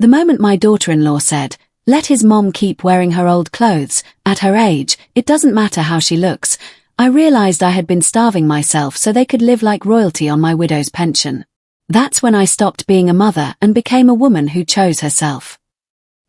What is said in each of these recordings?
The moment my daughter-in-law said, "Let his mom keep wearing her old clothes, at her age, it doesn't matter how she looks," I realized I had been starving myself so they could live like royalty on my widow's pension. That's when I stopped being a mother and became a woman who chose herself.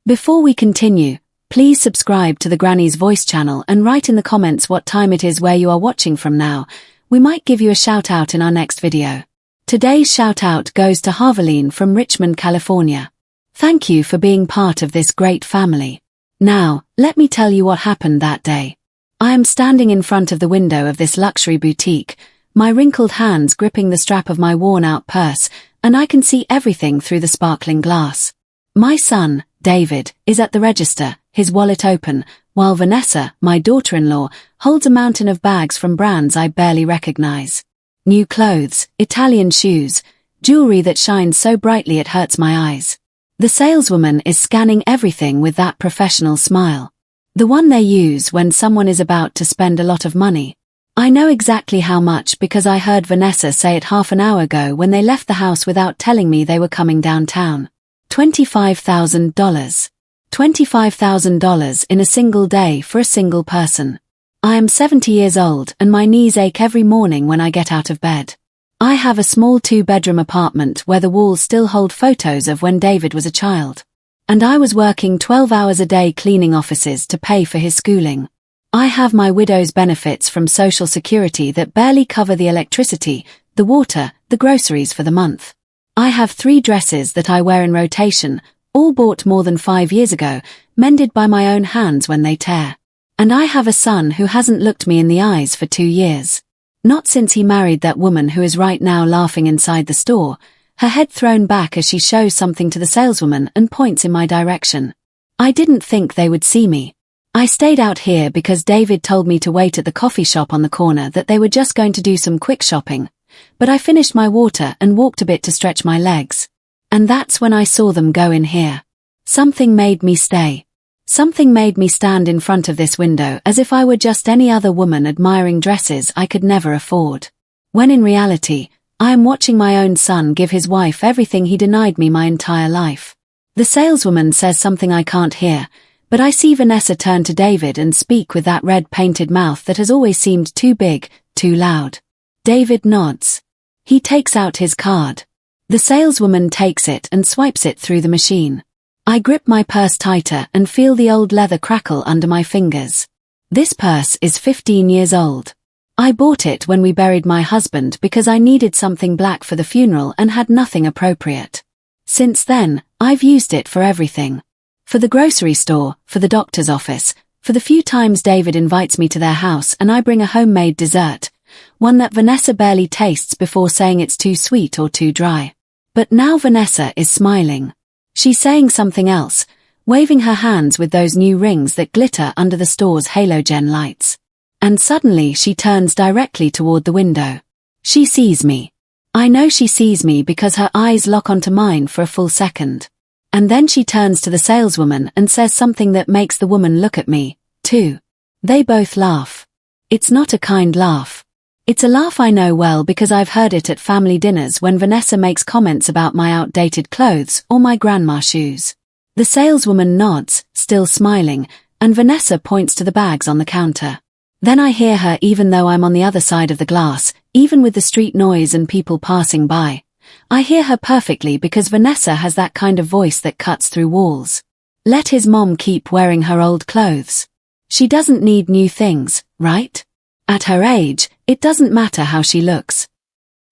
Before we continue, please subscribe to the Granny's Voice channel and write in the comments what time it is where you are watching from now. We might give you a shout out in our next video. Today's shout out goes to Harveline from Richmond, California. Thank you for being part of this great family. Now, let me tell you what happened that day. I am standing in front of the window of this luxury boutique, my wrinkled hands gripping the strap of my worn-out purse, and I can see everything through the sparkling glass. My son, David, is at the register, his wallet open, while Vanessa, my daughter-in-law, holds a mountain of bags from brands I barely recognize. New clothes, Italian shoes, jewelry that shines so brightly it hurts my eyes. The saleswoman is scanning everything with that professional smile. The one they use when someone is about to spend a lot of money. I know exactly how much because I heard Vanessa say it half an hour ago when they left the house without telling me they were coming downtown. $25,000. $25,000 in a single day for a single person. I am 70 years old and my knees ache every morning when I get out of bed. I have a small 2-bedroom apartment where the walls still hold photos of when David was a child. And I was working 12 hours a day cleaning offices to pay for his schooling. I have my widow's benefits from Social Security that barely cover the electricity, the water, the groceries for the month. I have 3 dresses that I wear in rotation, all bought more than 5 years ago, mended by my own hands when they tear. And I have a son who hasn't looked me in the eyes for 2 years. Not since he married that woman who is right now laughing inside the store, her head thrown back as she shows something to the saleswoman and points in my direction. I didn't think they would see me. I stayed out here because David told me to wait at the coffee shop on the corner, that they were just going to do some quick shopping. But I finished my water and walked a bit to stretch my legs. And that's when I saw them go in here. Something made me stay. Something made me stand in front of this window as if I were just any other woman admiring dresses I could never afford. When in reality, I am watching my own son give his wife everything he denied me my entire life. The saleswoman says something I can't hear, but I see Vanessa turn to David and speak with that red painted mouth that has always seemed too big, too loud. David nods. He takes out his card. The saleswoman takes it and swipes it through the machine. I grip my purse tighter and feel the old leather crackle under my fingers. This purse is 15 years old. I bought it when we buried my husband because I needed something black for the funeral and had nothing appropriate. Since then, I've used it for everything. For the grocery store, for the doctor's office, for the few times David invites me to their house and I bring a homemade dessert, one that Vanessa barely tastes before saying it's too sweet or too dry. But now Vanessa is smiling. She's saying something else, waving her hands with those new rings that glitter under the store's halogen lights. And suddenly she turns directly toward the window. She sees me. I know she sees me because her eyes lock onto mine for a full second. And then she turns to the saleswoman and says something that makes the woman look at me, too. They both laugh. It's not a kind laugh. It's a laugh I know well because I've heard it at family dinners when Vanessa makes comments about my outdated clothes or my grandma shoes. The saleswoman nods, still smiling, and Vanessa points to the bags on the counter. Then I hear her even though I'm on the other side of the glass, even with the street noise and people passing by. I hear her perfectly because Vanessa has that kind of voice that cuts through walls. Let his mom keep wearing her old clothes. She doesn't need new things, right? At her age, it doesn't matter how she looks.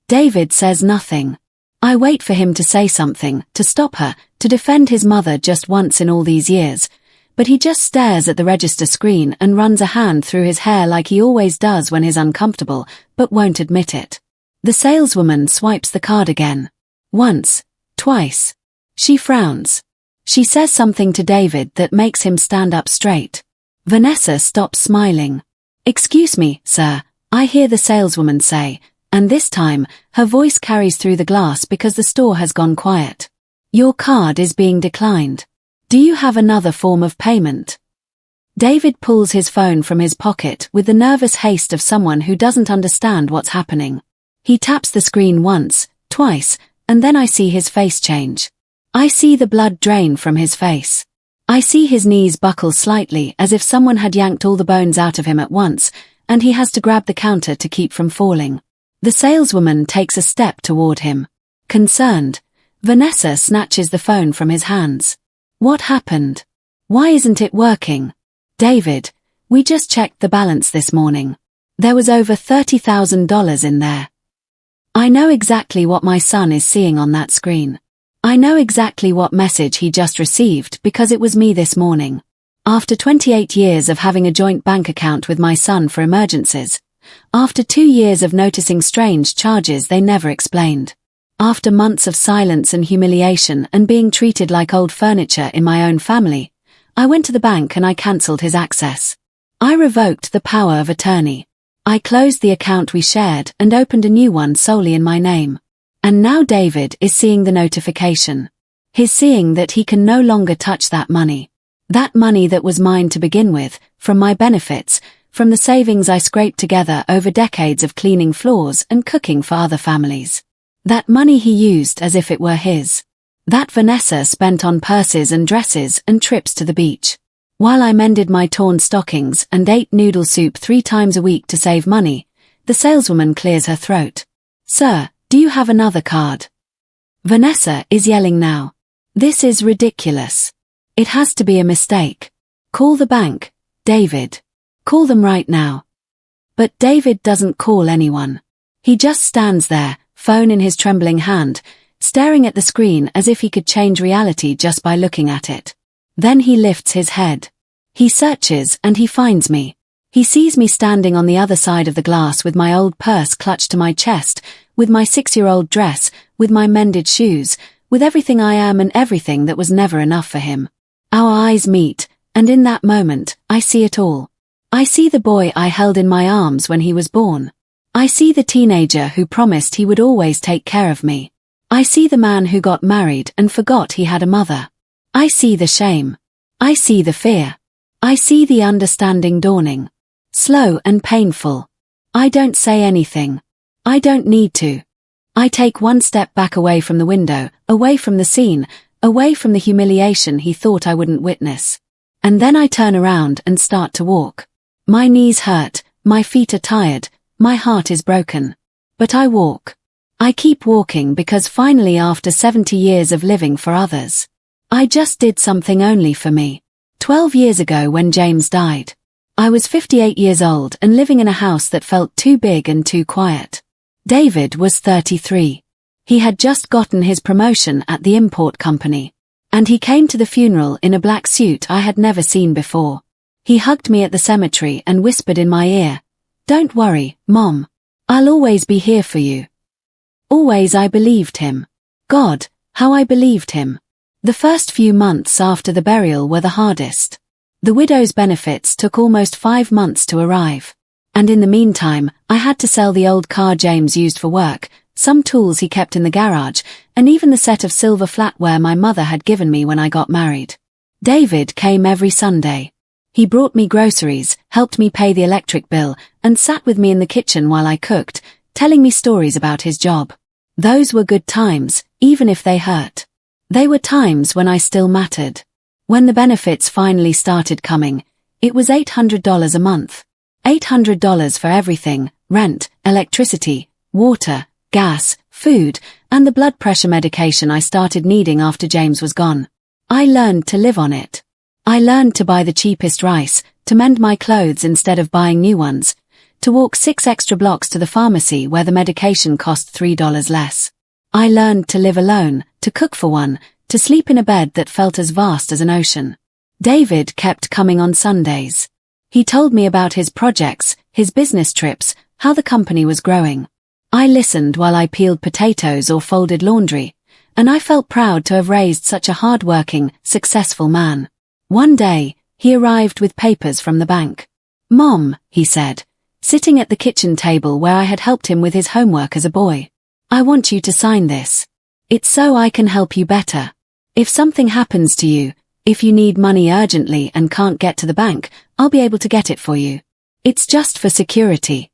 David says nothing. I wait for him to say something, to stop her, to defend his mother just once in all these years, but he just stares at the register screen and runs a hand through his hair like he always does when he's uncomfortable, but won't admit it. The saleswoman swipes the card again. Once, twice. She frowns. She says something to David that makes him stand up straight. Vanessa stops smiling. "Excuse me, sir," I hear the saleswoman say, and this time, her voice carries through the glass because the store has gone quiet. "Your card is being declined. Do you have another form of payment?" David pulls his phone from his pocket with the nervous haste of someone who doesn't understand what's happening. He taps the screen once, twice, and then I see his face change. I see the blood drain from his face. I see his knees buckle slightly as if someone had yanked all the bones out of him at once, and he has to grab the counter to keep from falling. The saleswoman takes a step toward him. Concerned, Vanessa snatches the phone from his hands. What happened? Why isn't it working? David, we just checked the balance this morning. There was over $30,000 in there. I know exactly what my son is seeing on that screen. I know exactly what message he just received because it was me this morning. After 28 years of having a joint bank account with my son for emergencies. After 2 years of noticing strange charges they never explained. After months of silence and humiliation and being treated like old furniture in my own family, I went to the bank and I cancelled his access. I revoked the power of attorney. I closed the account we shared and opened a new one solely in my name. And now David is seeing the notification. He's seeing that he can no longer touch that money. That money that was mine to begin with, from my benefits, from the savings I scraped together over decades of cleaning floors and cooking for other families. That money he used as if it were his. That Vanessa spent on purses and dresses and trips to the beach. While I mended my torn stockings and ate noodle soup 3 times a week to save money, the saleswoman clears her throat. Sir, do you have another card? Vanessa is yelling now. This is ridiculous. It has to be a mistake. Call the bank, David. Call them right now. But David doesn't call anyone. He just stands there, phone in his trembling hand, staring at the screen as if he could change reality just by looking at it. Then he lifts his head. He searches and he finds me. He sees me standing on the other side of the glass with my old purse clutched to my chest, with my 6-year-old dress, with my mended shoes, with everything I am and everything that was never enough for him. Our eyes meet, and in that moment, I see it all. I see the boy I held in my arms when he was born. I see the teenager who promised he would always take care of me. I see the man who got married and forgot he had a mother. I see the shame. I see the fear. I see the understanding dawning. Slow and painful. I don't say anything. I don't need to. I take one step back away from the window, away from the scene, away from the humiliation he thought I wouldn't witness. And then I turn around and start to walk. My knees hurt, my feet are tired, my heart is broken. But I walk. I keep walking because finally after 70 years of living for others, I just did something only for me. 12 years ago when James died, I was 58 years old and living in a house that felt too big and too quiet. David was 33. He had just gotten his promotion at the import company. And he came to the funeral in a black suit I had never seen before. He hugged me at the cemetery and whispered in my ear, "Don't worry, Mom. I'll always be here for you." Always I believed him. God, how I believed him. The first few months after the burial were the hardest. The widow's benefits took almost 5 months to arrive. And in the meantime, I had to sell the old car James used for work, some tools he kept in the garage, and even the set of silver flatware my mother had given me when I got married. David came every Sunday. He brought me groceries, helped me pay the electric bill, and sat with me in the kitchen while I cooked, telling me stories about his job. Those were good times, even if they hurt. They were times when I still mattered. When the benefits finally started coming, it was $800 a month. $800 for everything: rent, electricity, water, gas, food, and the blood pressure medication I started needing after James was gone. I learned to live on it. I learned to buy the cheapest rice, to mend my clothes instead of buying new ones, to walk 6 extra blocks to the pharmacy where the medication cost $3 less. I learned to live alone, to cook for one, to sleep in a bed that felt as vast as an ocean. David kept coming on Sundays. He told me about his projects, his business trips, how the company was growing. I listened while I peeled potatoes or folded laundry, and I felt proud to have raised such a hard-working, successful man. One day, he arrived with papers from the bank. "Mom," he said, sitting at the kitchen table where I had helped him with his homework as a boy, "I want you to sign this. It's so I can help you better. If something happens to you, if you need money urgently and can't get to the bank, I'll be able to get it for you. It's just for security."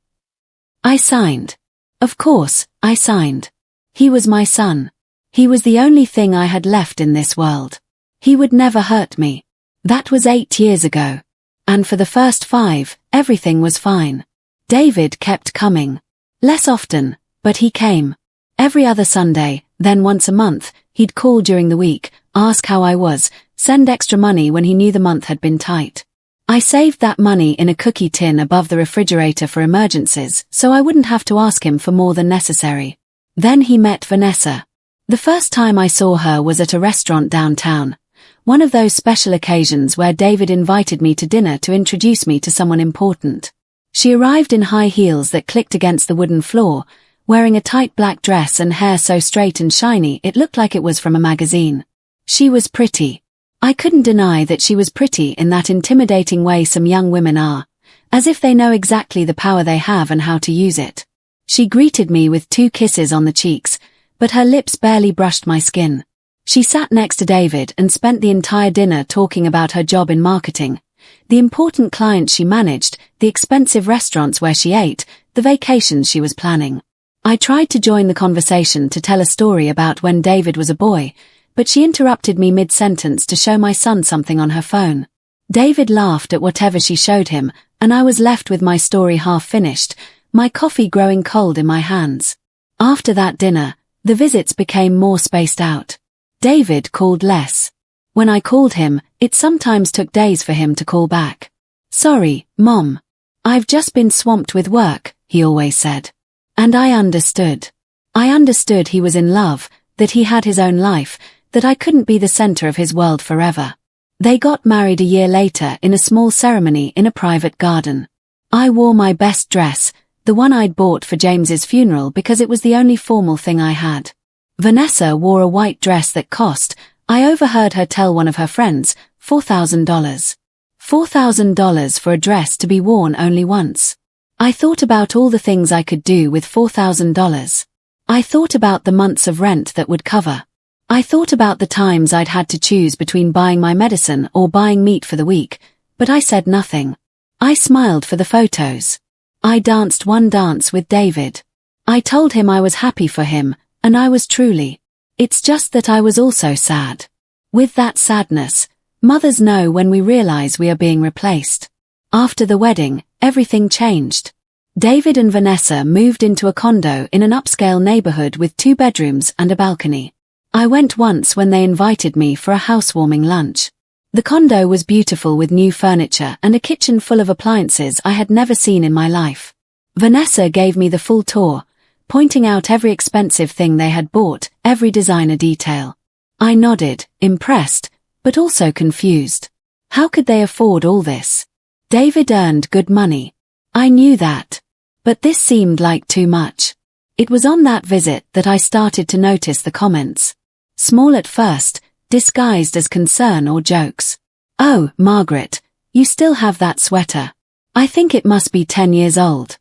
I signed. Of course, I signed. He was my son. He was the only thing I had left in this world. He would never hurt me. That was 8 years ago. And for the first 5, everything was fine. David kept coming. Less often, but he came. Every other Sunday, then once a month, he'd call during the week, ask how I was, send extra money when he knew the month had been tight. I saved that money in a cookie tin above the refrigerator for emergencies, so I wouldn't have to ask him for more than necessary. Then he met Vanessa. The first time I saw her was at a restaurant downtown. One of those special occasions where David invited me to dinner to introduce me to someone important. She arrived in high heels that clicked against the wooden floor, wearing a tight black dress and hair so straight and shiny it looked like it was from a magazine. She was pretty. I couldn't deny that she was pretty in that intimidating way some young women are, as if they know exactly the power they have and how to use it. She greeted me with 2 kisses on the cheeks, but her lips barely brushed my skin. She sat next to David and spent the entire dinner talking about her job in marketing, the important clients she managed, the expensive restaurants where she ate, the vacations she was planning. I tried to join the conversation to tell a story about when David was a boy, but she interrupted me mid-sentence to show my son something on her phone. David laughed at whatever she showed him, and I was left with my story half finished, my coffee growing cold in my hands. After that dinner, the visits became more spaced out. David called less. When I called him, it sometimes took days for him to call back. "Sorry, Mom. I've just been swamped with work," he always said. And I understood. I understood he was in love, that he had his own life, that I couldn't be the center of his world forever. They got married a year later in a small ceremony in a private garden. I wore my best dress, the one I'd bought for James's funeral because it was the only formal thing I had. Vanessa wore a white dress that cost, I overheard her tell one of her friends, $4,000. $4,000 for a dress to be worn only once. I thought about all the things I could do with $4,000. I thought about the months of rent that would cover. I thought about the times I'd had to choose between buying my medicine or buying meat for the week, but I said nothing. I smiled for the photos. I danced one dance with David. I told him I was happy for him, and I was truly. It's just that I was also sad. With that sadness, mothers know when we realize we are being replaced. After the wedding, everything changed. David and Vanessa moved into a condo in an upscale neighborhood with 2 bedrooms and a balcony. I went once when they invited me for a housewarming lunch. The condo was beautiful with new furniture and a kitchen full of appliances I had never seen in my life. Vanessa gave me the full tour, pointing out every expensive thing they had bought, every designer detail. I nodded, impressed, but also confused. How could they afford all this? David earned good money. I knew that. But this seemed like too much. It was on that visit that I started to notice the comments. Small at first, disguised as concern or jokes. "Oh, Margaret, you still have that sweater. I think it must be 10 years old."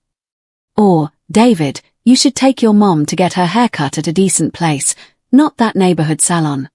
Or, "David, you should take your mom to get her haircut at a decent place, not that neighborhood salon."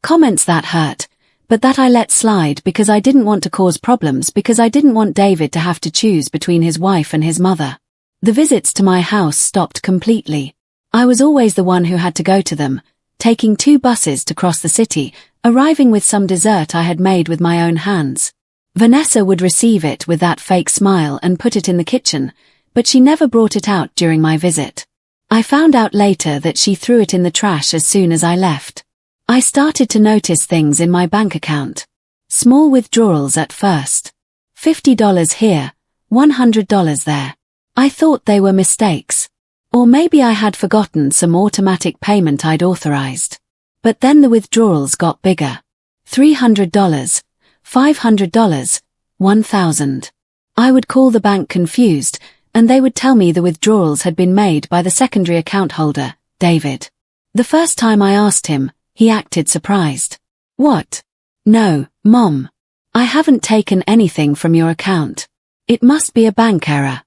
Comments that hurt, but that I let slide because I didn't want to cause problems, because I didn't want David to have to choose between his wife and his mother. The visits to my house stopped completely. I was always the one who had to go to them, taking 2 buses to cross the city, arriving with some dessert I had made with my own hands. Vanessa would receive it with that fake smile and put it in the kitchen, but she never brought it out during my visit. I found out later that she threw it in the trash as soon as I left. I started to notice things in my bank account. Small withdrawals at first. $50 here, $100 there. I thought they were mistakes. Or maybe I had forgotten some automatic payment I'd authorized. But then the withdrawals got bigger. $300, $500, $1,000. I would call the bank confused, and they would tell me the withdrawals had been made by the secondary account holder, David. The first time I asked him, he acted surprised. "What? No, Mom. I haven't taken anything from your account. It must be a bank error."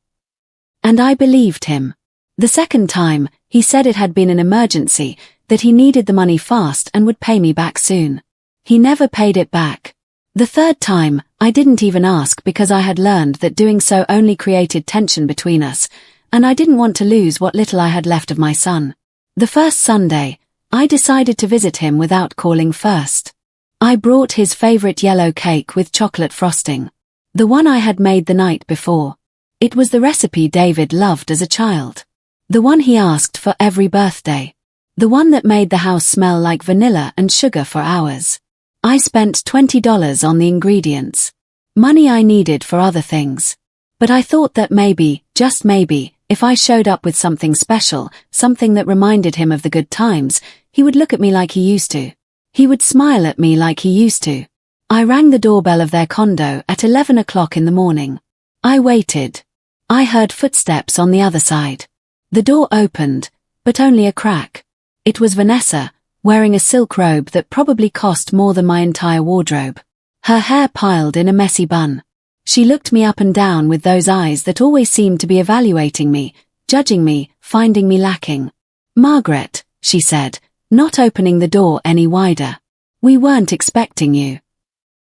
And I believed him. The second time, he said it had been an emergency, that he needed the money fast and would pay me back soon. He never paid it back. The third time, I didn't even ask because I had learned that doing so only created tension between us, and I didn't want to lose what little I had left of my son. The first Sunday, I decided to visit him without calling first. I brought his favorite yellow cake with chocolate frosting. The one I had made the night before. It was the recipe David loved as a child. The one he asked for every birthday. The one that made the house smell like vanilla and sugar for hours. I spent $20 on the ingredients. Money I needed for other things. But I thought that maybe, just maybe, if I showed up with something special, something that reminded him of the good times, he would look at me like he used to. He would smile at me like he used to. I rang the doorbell of their condo at 11 o'clock in the morning. I waited. I heard footsteps on the other side. The door opened, but only a crack. It was Vanessa, wearing a silk robe that probably cost more than my entire wardrobe. Her hair piled in a messy bun. She looked me up and down with those eyes that always seemed to be evaluating me, judging me, finding me lacking. "Margaret," she said, not opening the door any wider. "We weren't expecting you."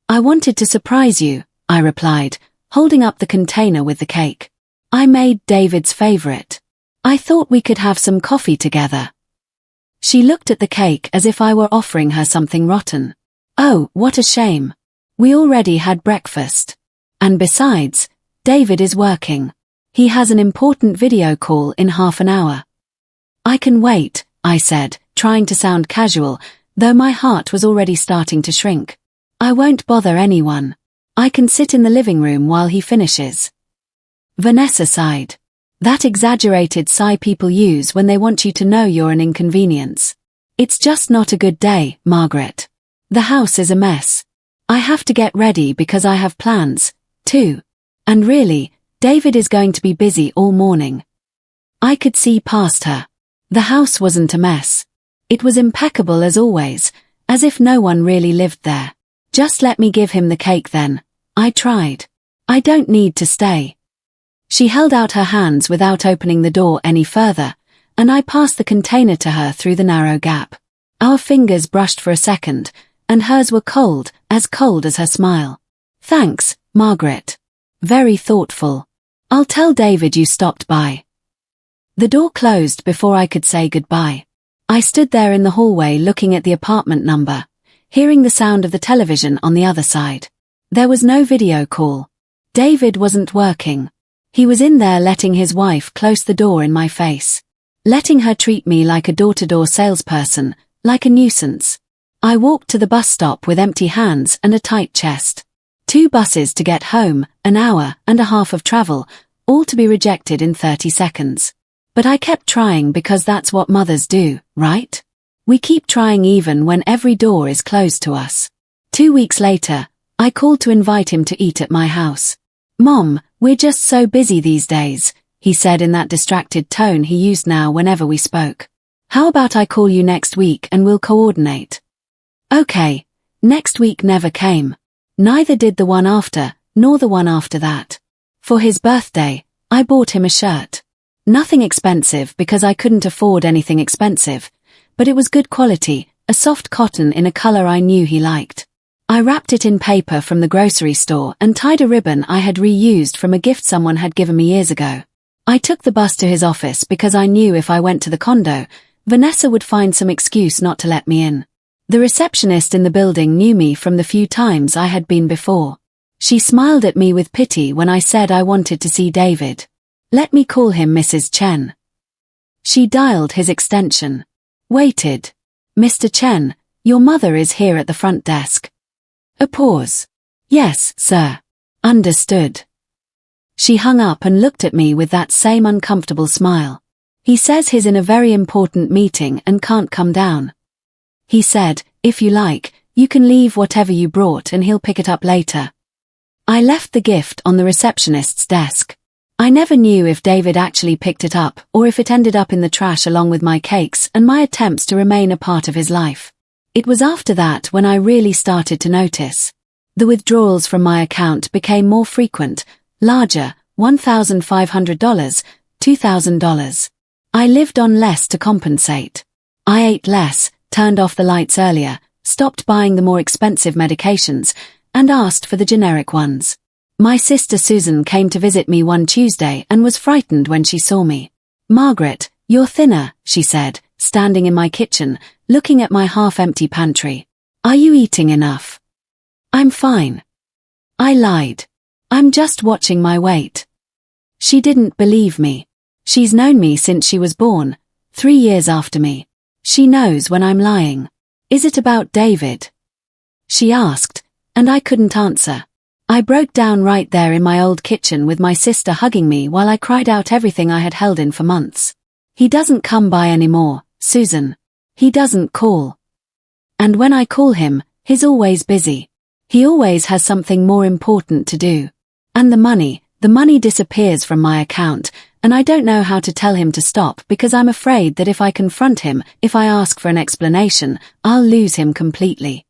"I wanted to surprise you," I replied, holding up the container with the cake. "I made David's favorite. I thought we could have some coffee together." She looked at the cake as if I were offering her something rotten. "Oh, what a shame. We already had breakfast. And besides, David is working. He has an important video call in half an hour." "I can wait," I said, trying to sound casual, though my heart was already starting to shrink. "I won't bother anyone. I can sit in the living room while he finishes." Vanessa sighed. That exaggerated sigh people use when they want you to know you're an inconvenience. "It's just not a good day, Margaret. The house is a mess. I have to get ready because I have plans, too. And really, David is going to be busy all morning." I could see past her. The house wasn't a mess. It was impeccable as always, as if no one really lived there. "Just let me give him the cake then," I tried. "I don't need to stay." She held out her hands without opening the door any further, and I passed the container to her through the narrow gap. Our fingers brushed for a second, and hers were cold as her smile. "Thanks, Margaret. Very thoughtful. I'll tell David you stopped by." The door closed before I could say goodbye. I stood there in the hallway looking at the apartment number, hearing the sound of the television on the other side. There was no video call. David wasn't working. He was in there letting his wife close the door in my face. Letting her treat me like a door-to-door salesperson, like a nuisance. I walked to the bus stop with empty hands and a tight chest. 2 buses to get home, an hour and a half of travel, all to be rejected in 30 seconds. But I kept trying because that's what mothers do, right? We keep trying even when every door is closed to us. 2 weeks later, I called to invite him to eat at my house. "Mom, we're just so busy these days," he said in that distracted tone he used now whenever we spoke. "How about I call you next week and we'll coordinate?" Okay. Next week never came. Neither did the one after, nor the one after that. For his birthday, I bought him a shirt. Nothing expensive because I couldn't afford anything expensive, but it was good quality, a soft cotton in a color I knew he liked. I wrapped it in paper from the grocery store and tied a ribbon I had reused from a gift someone had given me years ago. I took the bus to his office because I knew if I went to the condo, Vanessa would find some excuse not to let me in. The receptionist in the building knew me from the few times I had been before. She smiled at me with pity when I said I wanted to see David. "Let me call him Mrs. Chen." She dialed his extension. Waited. "Mr. Chen, your mother is here at the front desk." A pause. "Yes, sir." "Understood." She hung up and looked at me with that same uncomfortable smile. "He says he's in a very important meeting and can't come down. He said, if you like, you can leave whatever you brought and he'll pick it up later." I left the gift on the receptionist's desk. I never knew if David actually picked it up or if it ended up in the trash along with my cakes and my attempts to remain a part of his life. It was after that when I really started to notice. The withdrawals from my account became more frequent, larger, $1,500, $2,000. I lived on less to compensate. I ate less, turned off the lights earlier, stopped buying the more expensive medications, and asked for the generic ones. My sister Susan came to visit me one Tuesday and was frightened when she saw me. "Margaret, you're thinner," she said, standing in my kitchen, looking at my half-empty pantry. "Are you eating enough?" "I'm fine." I lied. "I'm just watching my weight." She didn't believe me. She's known me since she was born, 3 years after me. She knows when I'm lying. "Is it about David?" she asked, and I couldn't answer. I broke down right there in my old kitchen with my sister hugging me while I cried out everything I had held in for months. "He doesn't come by anymore, Susan. He doesn't call. And when I call him, he's always busy. He always has something more important to do. And the money disappears from my account, and I don't know how to tell him to stop because I'm afraid that if I confront him, if I ask for an explanation, I'll lose him completely."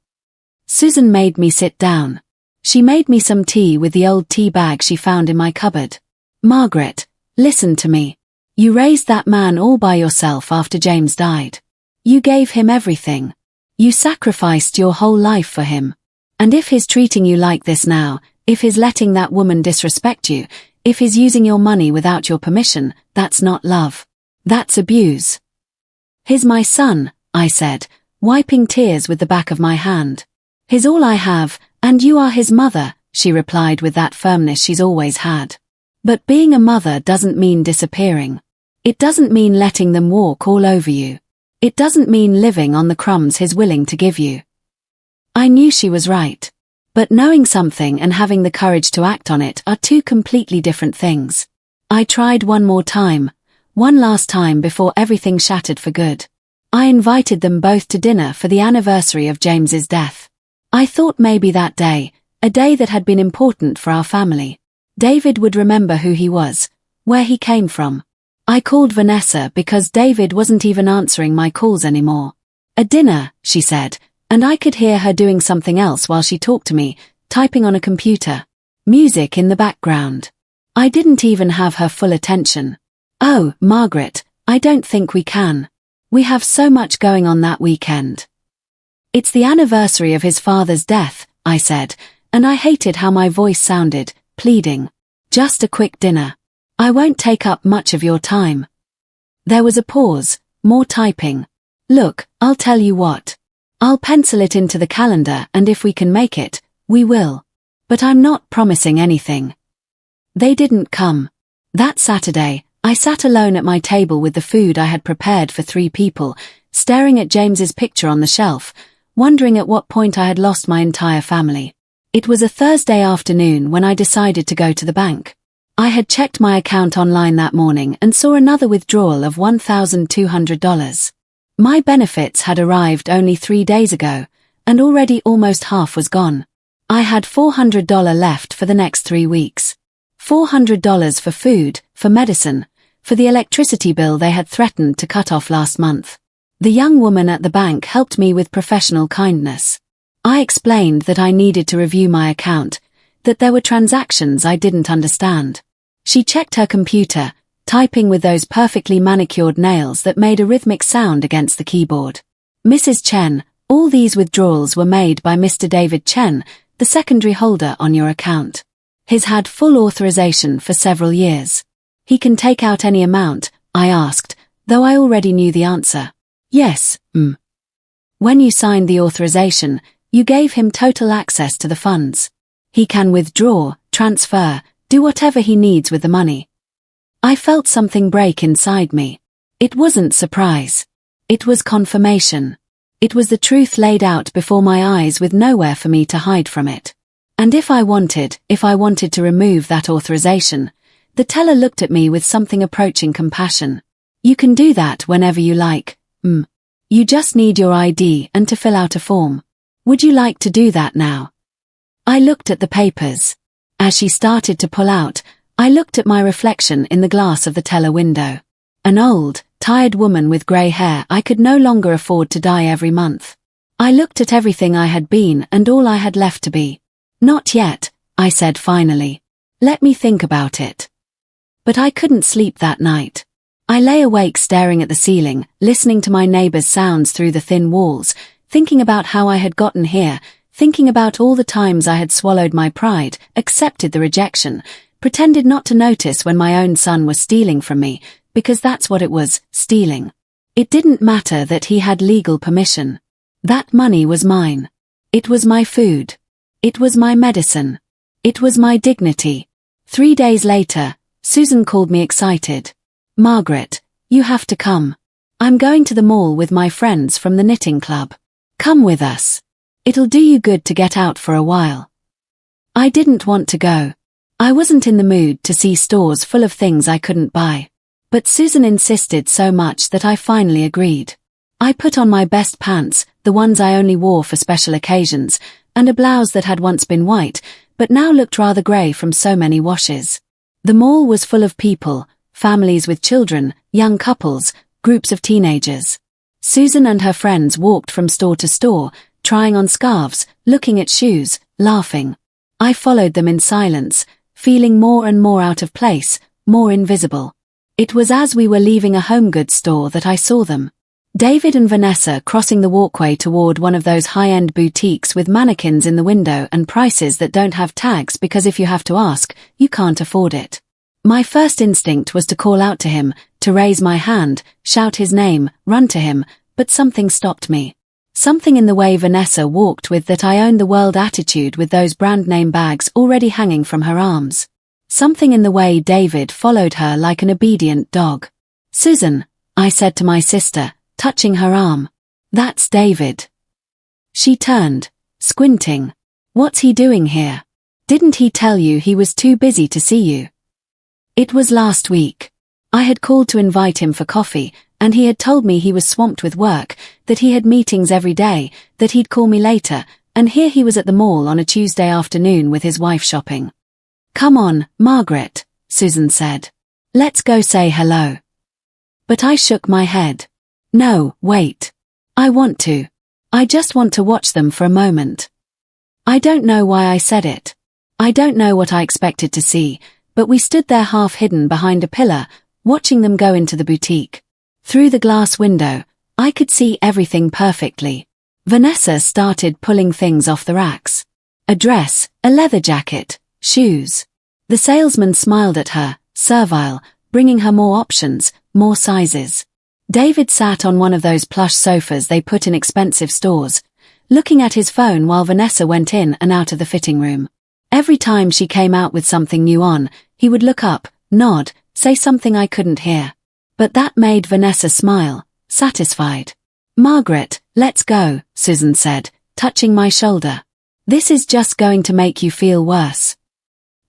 Susan made me sit down. She made me some tea with the old tea bag she found in my cupboard. "Margaret, listen to me. You raised that man all by yourself after James died. You gave him everything. You sacrificed your whole life for him. And if he's treating you like this now, if he's letting that woman disrespect you, if he's using your money without your permission, that's not love. That's abuse." "He's my son," I said, wiping tears with the back of my hand. "He's all I have, and you are his mother," she replied with that firmness she's always had. "But being a mother doesn't mean disappearing. It doesn't mean letting them walk all over you. It doesn't mean living on the crumbs he's willing to give you." I knew she was right. But knowing something and having the courage to act on it are two completely different things. I tried one more time, one last time before everything shattered for good. I invited them both to dinner for the anniversary of James's death. I thought maybe that day, a day that had been important for our family, David would remember who he was, where he came from. I called Vanessa because David wasn't even answering my calls anymore. "A dinner," she said, and I could hear her doing something else while she talked to me, typing on a computer. Music in the background. I didn't even have her full attention. "Oh, Margaret, I don't think we can. We have so much going on that weekend." "It's the anniversary of his father's death," I said, and I hated how my voice sounded, pleading. "Just a quick dinner. I won't take up much of your time." There was a pause, more typing. "Look, I'll tell you what. I'll pencil it into the calendar and if we can make it, we will. But I'm not promising anything." They didn't come. That Saturday, I sat alone at my table with the food I had prepared for 3 people, staring at James's picture on the shelf, wondering at what point I had lost my entire family. It was a Thursday afternoon when I decided to go to the bank. I had checked my account online that morning and saw another withdrawal of $1,200. My benefits had arrived only 3 days ago, and already almost half was gone. I had $400 left for the next 3 weeks. $400 for food, for medicine, for the electricity bill they had threatened to cut off last month. The young woman at the bank helped me with professional kindness. I explained that I needed to review my account, that there were transactions I didn't understand. She checked her computer, typing with those perfectly manicured nails that made a rhythmic sound against the keyboard. "Mrs. Chen, all these withdrawals were made by Mr. David Chen, the secondary holder on your account. He's had full authorization for several years. He can take out any amount," I asked, though I already knew the answer. "Yes, When you signed the authorization, you gave him total access to the funds. He can withdraw, transfer, do whatever he needs with the money." I felt something break inside me. It wasn't surprise. It was confirmation. It was the truth laid out before my eyes with nowhere for me to hide from it. And if I wanted to remove that authorization, the teller looked at me with something approaching compassion. "You can do that whenever you like, You just need your ID and to fill out a form. Would you like to do that now?" I looked at the papers. As she started to pull out, I looked at my reflection in the glass of the teller window. An old, tired woman with grey hair I could no longer afford to dye every month. I looked at everything I had been and all I had left to be. "Not yet," I said finally. "Let me think about it." But I couldn't sleep that night. I lay awake staring at the ceiling, listening to my neighbor's sounds through the thin walls, thinking about how I had gotten here, thinking about all the times I had swallowed my pride, accepted the rejection, pretended not to notice when my own son was stealing from me, because that's what it was, stealing. It didn't matter that he had legal permission. That money was mine. It was my food. It was my medicine. It was my dignity. 3 days later, Susan called me excited. "Margaret, you have to come. I'm going to the mall with my friends from the knitting club. Come with us. It'll do you good to get out for a while." I didn't want to go. I wasn't in the mood to see stores full of things I couldn't buy. But Susan insisted so much that I finally agreed. I put on my best pants, the ones I only wore for special occasions, and a blouse that had once been white, but now looked rather grey from so many washes. The mall was full of people, families with children, young couples, groups of teenagers. Susan and her friends walked from store to store, trying on scarves, looking at shoes, laughing. I followed them in silence, feeling more and more out of place, more invisible. It was as we were leaving a home goods store that I saw them. David and Vanessa crossing the walkway toward one of those high-end boutiques with mannequins in the window and prices that don't have tags because if you have to ask, you can't afford it. My first instinct was to call out to him, to raise my hand, shout his name, run to him, but something stopped me. Something in the way Vanessa walked with that I owned the world attitude with those brand name bags already hanging from her arms. Something in the way David followed her like an obedient dog. "Susan," I said to my sister, touching her arm. "That's David." She turned, squinting. "What's he doing here? Didn't he tell you he was too busy to see you?" It was last week. I had called to invite him for coffee, and he had told me he was swamped with work, that he had meetings every day, that he'd call me later, and here he was at the mall on a Tuesday afternoon with his wife shopping. "Come on, Margaret," Susan said. "Let's go say hello." But I shook my head. "No, wait. I want to. I just want to watch them for a moment." I don't know why I said it. I don't know what I expected to see, but we stood there half hidden behind a pillar, watching them go into the boutique. Through the glass window, I could see everything perfectly. Vanessa started pulling things off the racks. A dress, a leather jacket, shoes. The salesman smiled at her, servile, bringing her more options, more sizes. David sat on one of those plush sofas they put in expensive stores, looking at his phone while Vanessa went in and out of the fitting room. Every time she came out with something new on, he would look up, nod, say something I couldn't hear. But that made Vanessa smile, satisfied. "Margaret, let's go," Susan said, touching my shoulder. "This is just going to make you feel worse."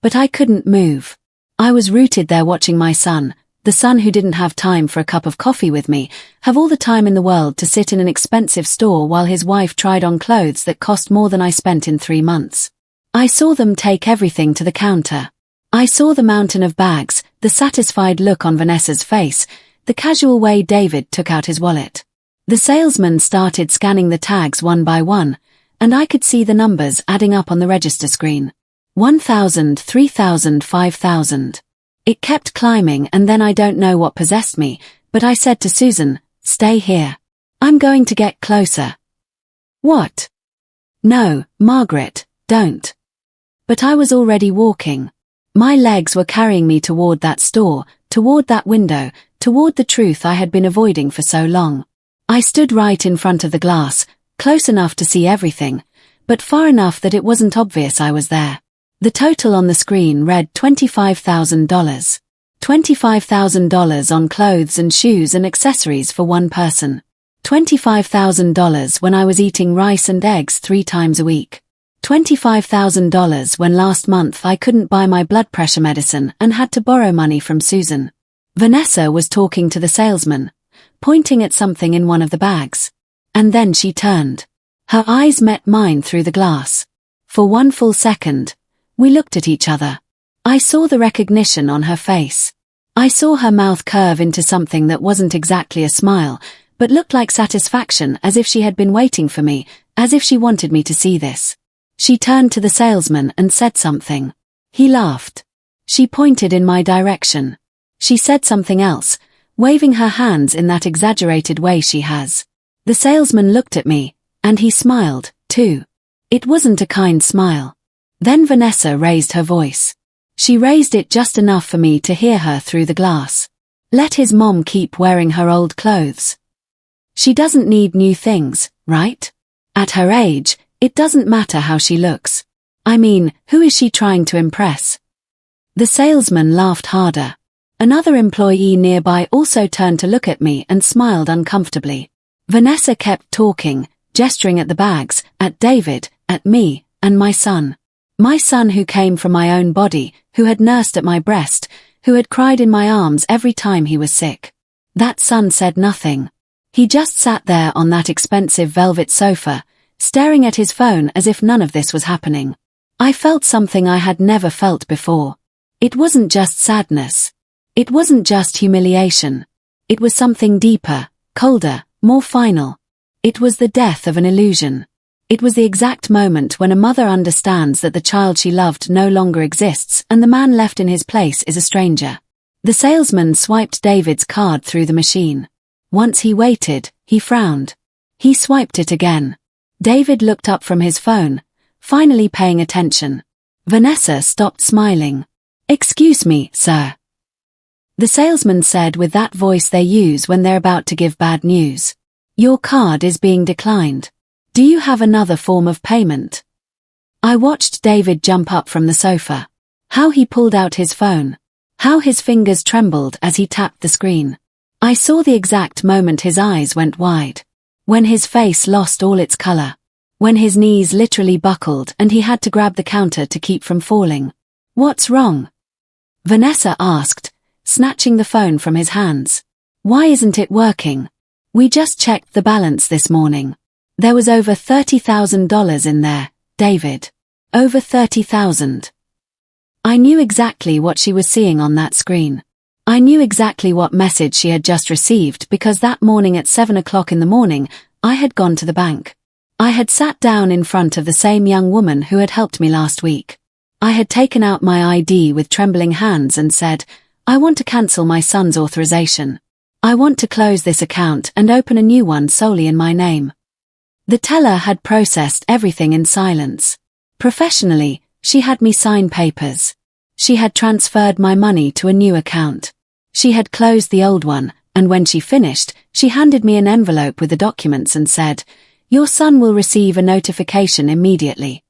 But I couldn't move. I was rooted there watching my son, the son who didn't have time for a cup of coffee with me, have all the time in the world to sit in an expensive store while his wife tried on clothes that cost more than I spent in 3 months. I saw them take everything to the counter. I saw the mountain of bags, the satisfied look on Vanessa's face, the casual way David took out his wallet. The salesman started scanning the tags one by one, and I could see the numbers adding up on the register screen. 1,000, 3,000, 5,000. It kept climbing and then I don't know what possessed me, but I said to Susan, "Stay here. I'm going to get closer." "What?" "No, Margaret, don't." But I was already walking. My legs were carrying me toward that store, toward that window, toward the truth I had been avoiding for so long. I stood right in front of the glass, close enough to see everything, but far enough that it wasn't obvious I was there. The total on the screen read $25,000. $25,000 on clothes and shoes and accessories for one person. $25,000 when I was eating rice and eggs 3 times a week. $25,000 when last month I couldn't buy my blood pressure medicine and had to borrow money from Susan. Vanessa was talking to the salesman, pointing at something in one of the bags. And then she turned. Her eyes met mine through the glass. For 1 full second, we looked at each other. I saw the recognition on her face. I saw her mouth curve into something that wasn't exactly a smile, but looked like satisfaction, as if she had been waiting for me, as if she wanted me to see this. She turned to the salesman and said something. He laughed. She pointed in my direction. She said something else, waving her hands in that exaggerated way she has. The salesman looked at me, and he smiled, too. It wasn't a kind smile. Then Vanessa raised her voice. She raised it just enough for me to hear her through the glass. Let his mom keep wearing her old clothes. She doesn't need new things, right? At her age, it doesn't matter how she looks. I mean, who is she trying to impress? The salesman laughed harder. Another employee nearby also turned to look at me and smiled uncomfortably. Vanessa kept talking, gesturing at the bags, at David, at me, and my son. My son who came from my own body, who had nursed at my breast, who had cried in my arms every time he was sick. That son said nothing. He just sat there on that expensive velvet sofa, staring at his phone as if none of this was happening. I felt something I had never felt before. It wasn't just sadness. It wasn't just humiliation. It was something deeper, colder, more final. It was the death of an illusion. It was the exact moment when a mother understands that the child she loved no longer exists and the man left in his place is a stranger. The salesman swiped David's card through the machine. Once he waited, he frowned. He swiped it again. David looked up from his phone, finally paying attention. Vanessa stopped smiling. "Excuse me, sir," the salesman said with that voice they use when they're about to give bad news. "Your card is being declined. Do you have another form of payment?" I watched David jump up from the sofa. How he pulled out his phone. How his fingers trembled as he tapped the screen. I saw the exact moment his eyes went wide. When his face lost all its color. When his knees literally buckled and he had to grab the counter to keep from falling. "What's wrong?" Vanessa asked, snatching the phone from his hands. "Why isn't it working? We just checked the balance this morning. There was over $30,000 in there, David. Over 30,000. I knew exactly what she was seeing on that screen. I knew exactly what message she had just received because that morning at 7 o'clock in the morning, I had gone to the bank. I had sat down in front of the same young woman who had helped me last week. I had taken out my ID with trembling hands and said, "I want to cancel my son's authorization. I want to close this account and open a new one solely in my name." The teller had processed everything in silence. Professionally, she had me sign papers. She had transferred my money to a new account. She had closed the old one, and when she finished, she handed me an envelope with the documents and said, "Your son will receive a notification immediately.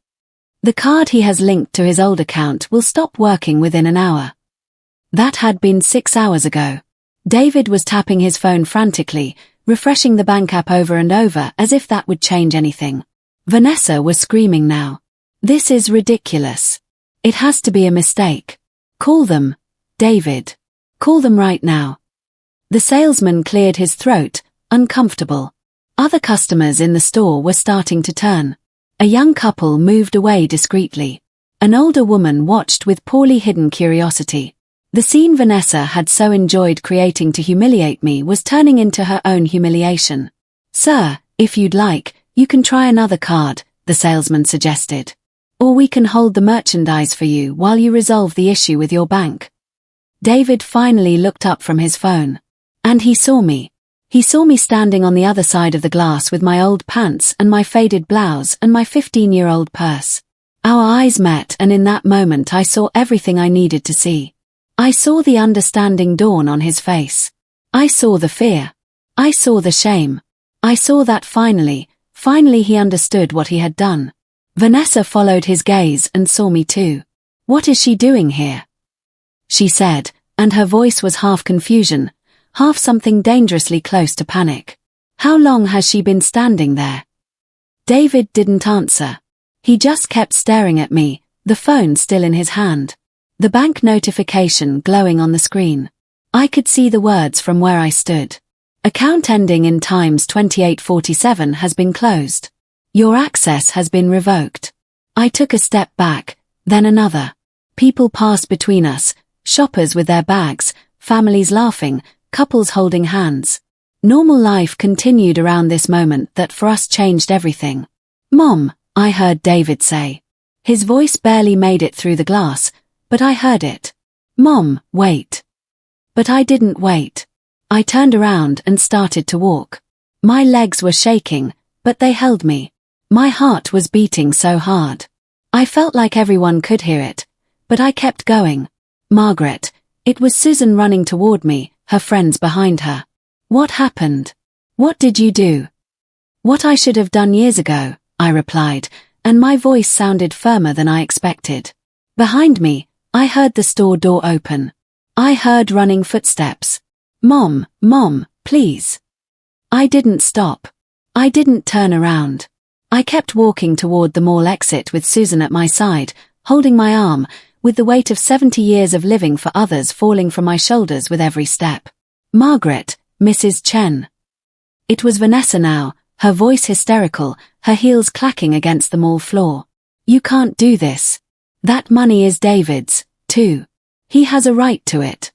The card he has linked to his old account will stop working within an hour." That had been 6 hours ago. David was tapping his phone frantically, refreshing the bank app over and over as if that would change anything. Vanessa was screaming now. "This is ridiculous. It has to be a mistake. Call them, David. Call them right now." The salesman cleared his throat, uncomfortable. Other customers in the store were starting to turn. A young couple moved away discreetly. An older woman watched with poorly hidden curiosity. The scene Vanessa had so enjoyed creating to humiliate me was turning into her own humiliation. "Sir, if you'd like, you can try another card," the salesman suggested. "Or we can hold the merchandise for you while you resolve the issue with your bank." David finally looked up from his phone. And he saw me. He saw me standing on the other side of the glass with my old pants and my faded blouse and my 15-year-old purse. Our eyes met, and in that moment I saw everything I needed to see. I saw the understanding dawn on his face. I saw the fear. I saw the shame. I saw that finally he understood what he had done. Vanessa followed his gaze and saw me too. "What is she doing here?" she said, and her voice was half confusion, half something dangerously close to panic. "How long has she been standing there?" David didn't answer. He just kept staring at me, the phone still in his hand. The bank notification glowing on the screen. I could see the words from where I stood. "Account ending in times 2847 has been closed. Your access has been revoked." I took a step back, then another. People passed between us, shoppers with their bags, families laughing, couples holding hands. Normal life continued around this moment that for us changed everything. "Mom," I heard David say. His voice barely made it through the glass, but I heard it. "Mom, wait." But I didn't wait. I turned around and started to walk. My legs were shaking, but they held me. My heart was beating so hard. I felt like everyone could hear it, but I kept going. "Margaret," it was Susan running toward me, her friends behind her. "What happened?" What did you do? What I should have done years ago, I replied, and my voice sounded firmer than I expected. Behind me, I heard the store door open. I heard running footsteps. Mom, please. I didn't stop. I didn't turn around. I kept walking toward the mall exit with Susan at my side, holding my arm, with the weight of 70 years of living for others falling from my shoulders with every step. Margaret, Mrs. Chen. It was Vanessa now, her voice hysterical, her heels clacking against the mall floor. You can't do this. That money is David's, too. He has a right to it.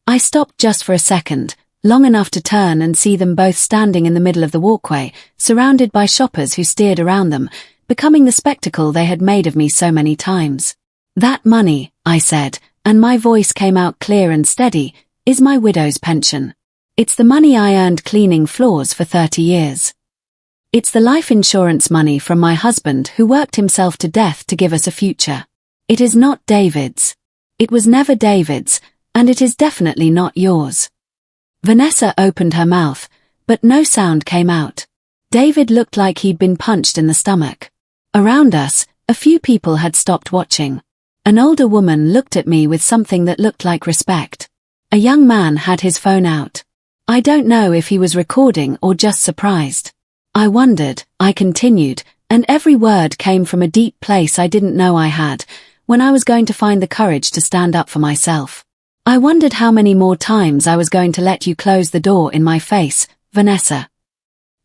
I stopped just for a second, long enough to turn and see them both standing in the middle of the walkway, surrounded by shoppers who steered around them, becoming the spectacle they had made of me so many times. That money, I said, and my voice came out clear and steady, is my widow's pension. It's the money I earned cleaning floors for 30 years. It's the life insurance money from my husband who worked himself to death to give us a future. It is not David's. It was never David's, and it is definitely not yours. Vanessa opened her mouth, but no sound came out. David looked like he'd been punched in the stomach. Around us, a few people had stopped watching. An older woman looked at me with something that looked like respect. A young man had his phone out. I don't know if he was recording or just surprised. I wondered, I continued, and every word came from a deep place I didn't know I had, when I was going to find the courage to stand up for myself. I wondered how many more times I was going to let you close the door in my face, Vanessa.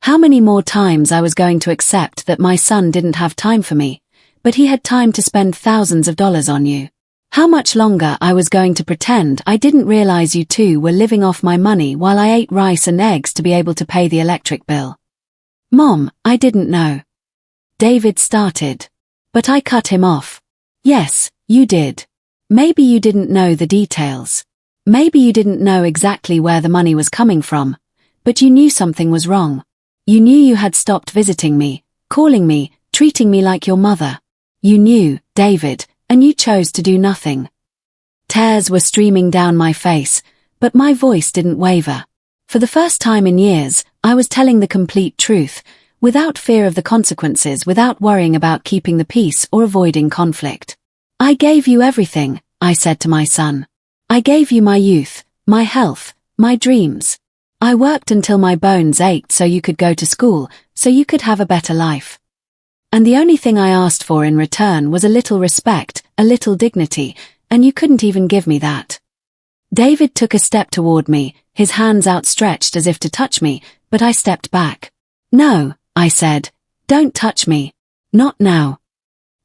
How many more times I was going to accept that my son didn't have time for me, but he had time to spend thousands of dollars on you. How much longer I was going to pretend I didn't realize you two were living off my money while I ate rice and eggs to be able to pay the electric bill. Mom, I didn't know. David started. But I cut him off. Yes, you did. Maybe you didn't know the details. Maybe you didn't know exactly where the money was coming from, but you knew something was wrong. You knew you had stopped visiting me, calling me, treating me like your mother. You knew, David, and you chose to do nothing. Tears were streaming down my face, but my voice didn't waver. For the first time in years, I was telling the complete truth, without fear of the consequences, without worrying about keeping the peace or avoiding conflict. I gave you everything, I said to my son. I gave you my youth, my health, my dreams. I worked until my bones ached so you could go to school, so you could have a better life. And the only thing I asked for in return was a little respect, a little dignity, and you couldn't even give me that. David took a step toward me, his hands outstretched as if to touch me, but I stepped back. No, I said, don't touch me. Not now.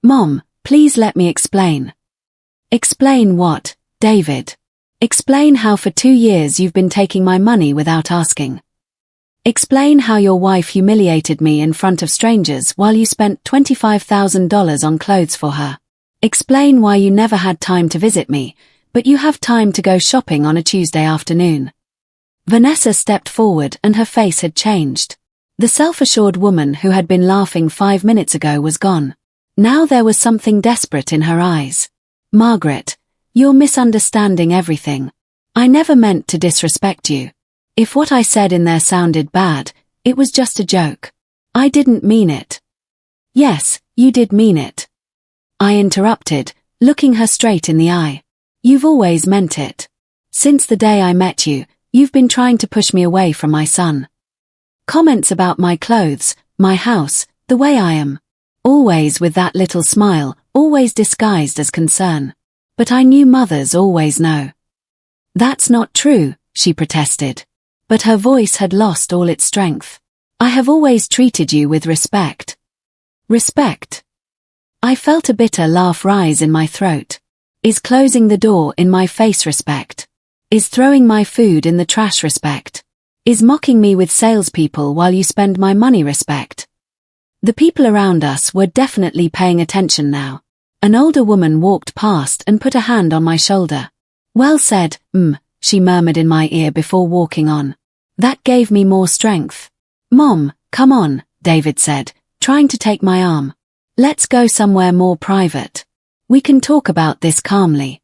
Mom, please let me explain. Explain what, David? Explain how for 2 years you've been taking my money without asking. Explain how your wife humiliated me in front of strangers while you spent $25,000 on clothes for her. Explain why you never had time to visit me, but you have time to go shopping on a Tuesday afternoon. Vanessa stepped forward and her face had changed. The self-assured woman who had been laughing 5 minutes ago was gone. Now there was something desperate in her eyes. Margaret, you're misunderstanding everything. I never meant to disrespect you. If what I said in there sounded bad, it was just a joke. I didn't mean it. Yes, you did mean it. I interrupted, looking her straight in the eye. You've always meant it. Since the day I met you, you've been trying to push me away from my son. Comments about my clothes, my house, the way I am. Always with that little smile, always disguised as concern. But I knew mothers always know. That's not true, she protested. But her voice had lost all its strength. I have always treated you with respect. Respect. I felt a bitter laugh rise in my throat. Is closing the door in my face respect? Is throwing my food in the trash respect? Is mocking me with salespeople while you spend my money respect? The people around us were definitely paying attention now. An older woman walked past and put a hand on my shoulder. Well said, she murmured in my ear before walking on. That gave me more strength. Mom, come on, David said, trying to take my arm. Let's go somewhere more private. We can talk about this calmly.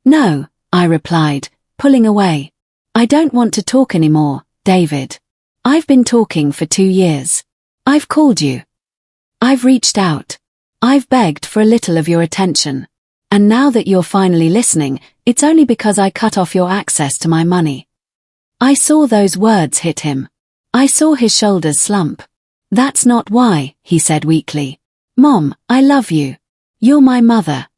No, I replied, pulling away. I don't want to talk anymore, David. I've been talking for 2 years. I've called you. I've reached out. I've begged for a little of your attention. And now that you're finally listening, it's only because I cut off your access to my money." I saw those words hit him. I saw his shoulders slump. "That's not why," he said weakly. "Mom, I love you. You're my mother."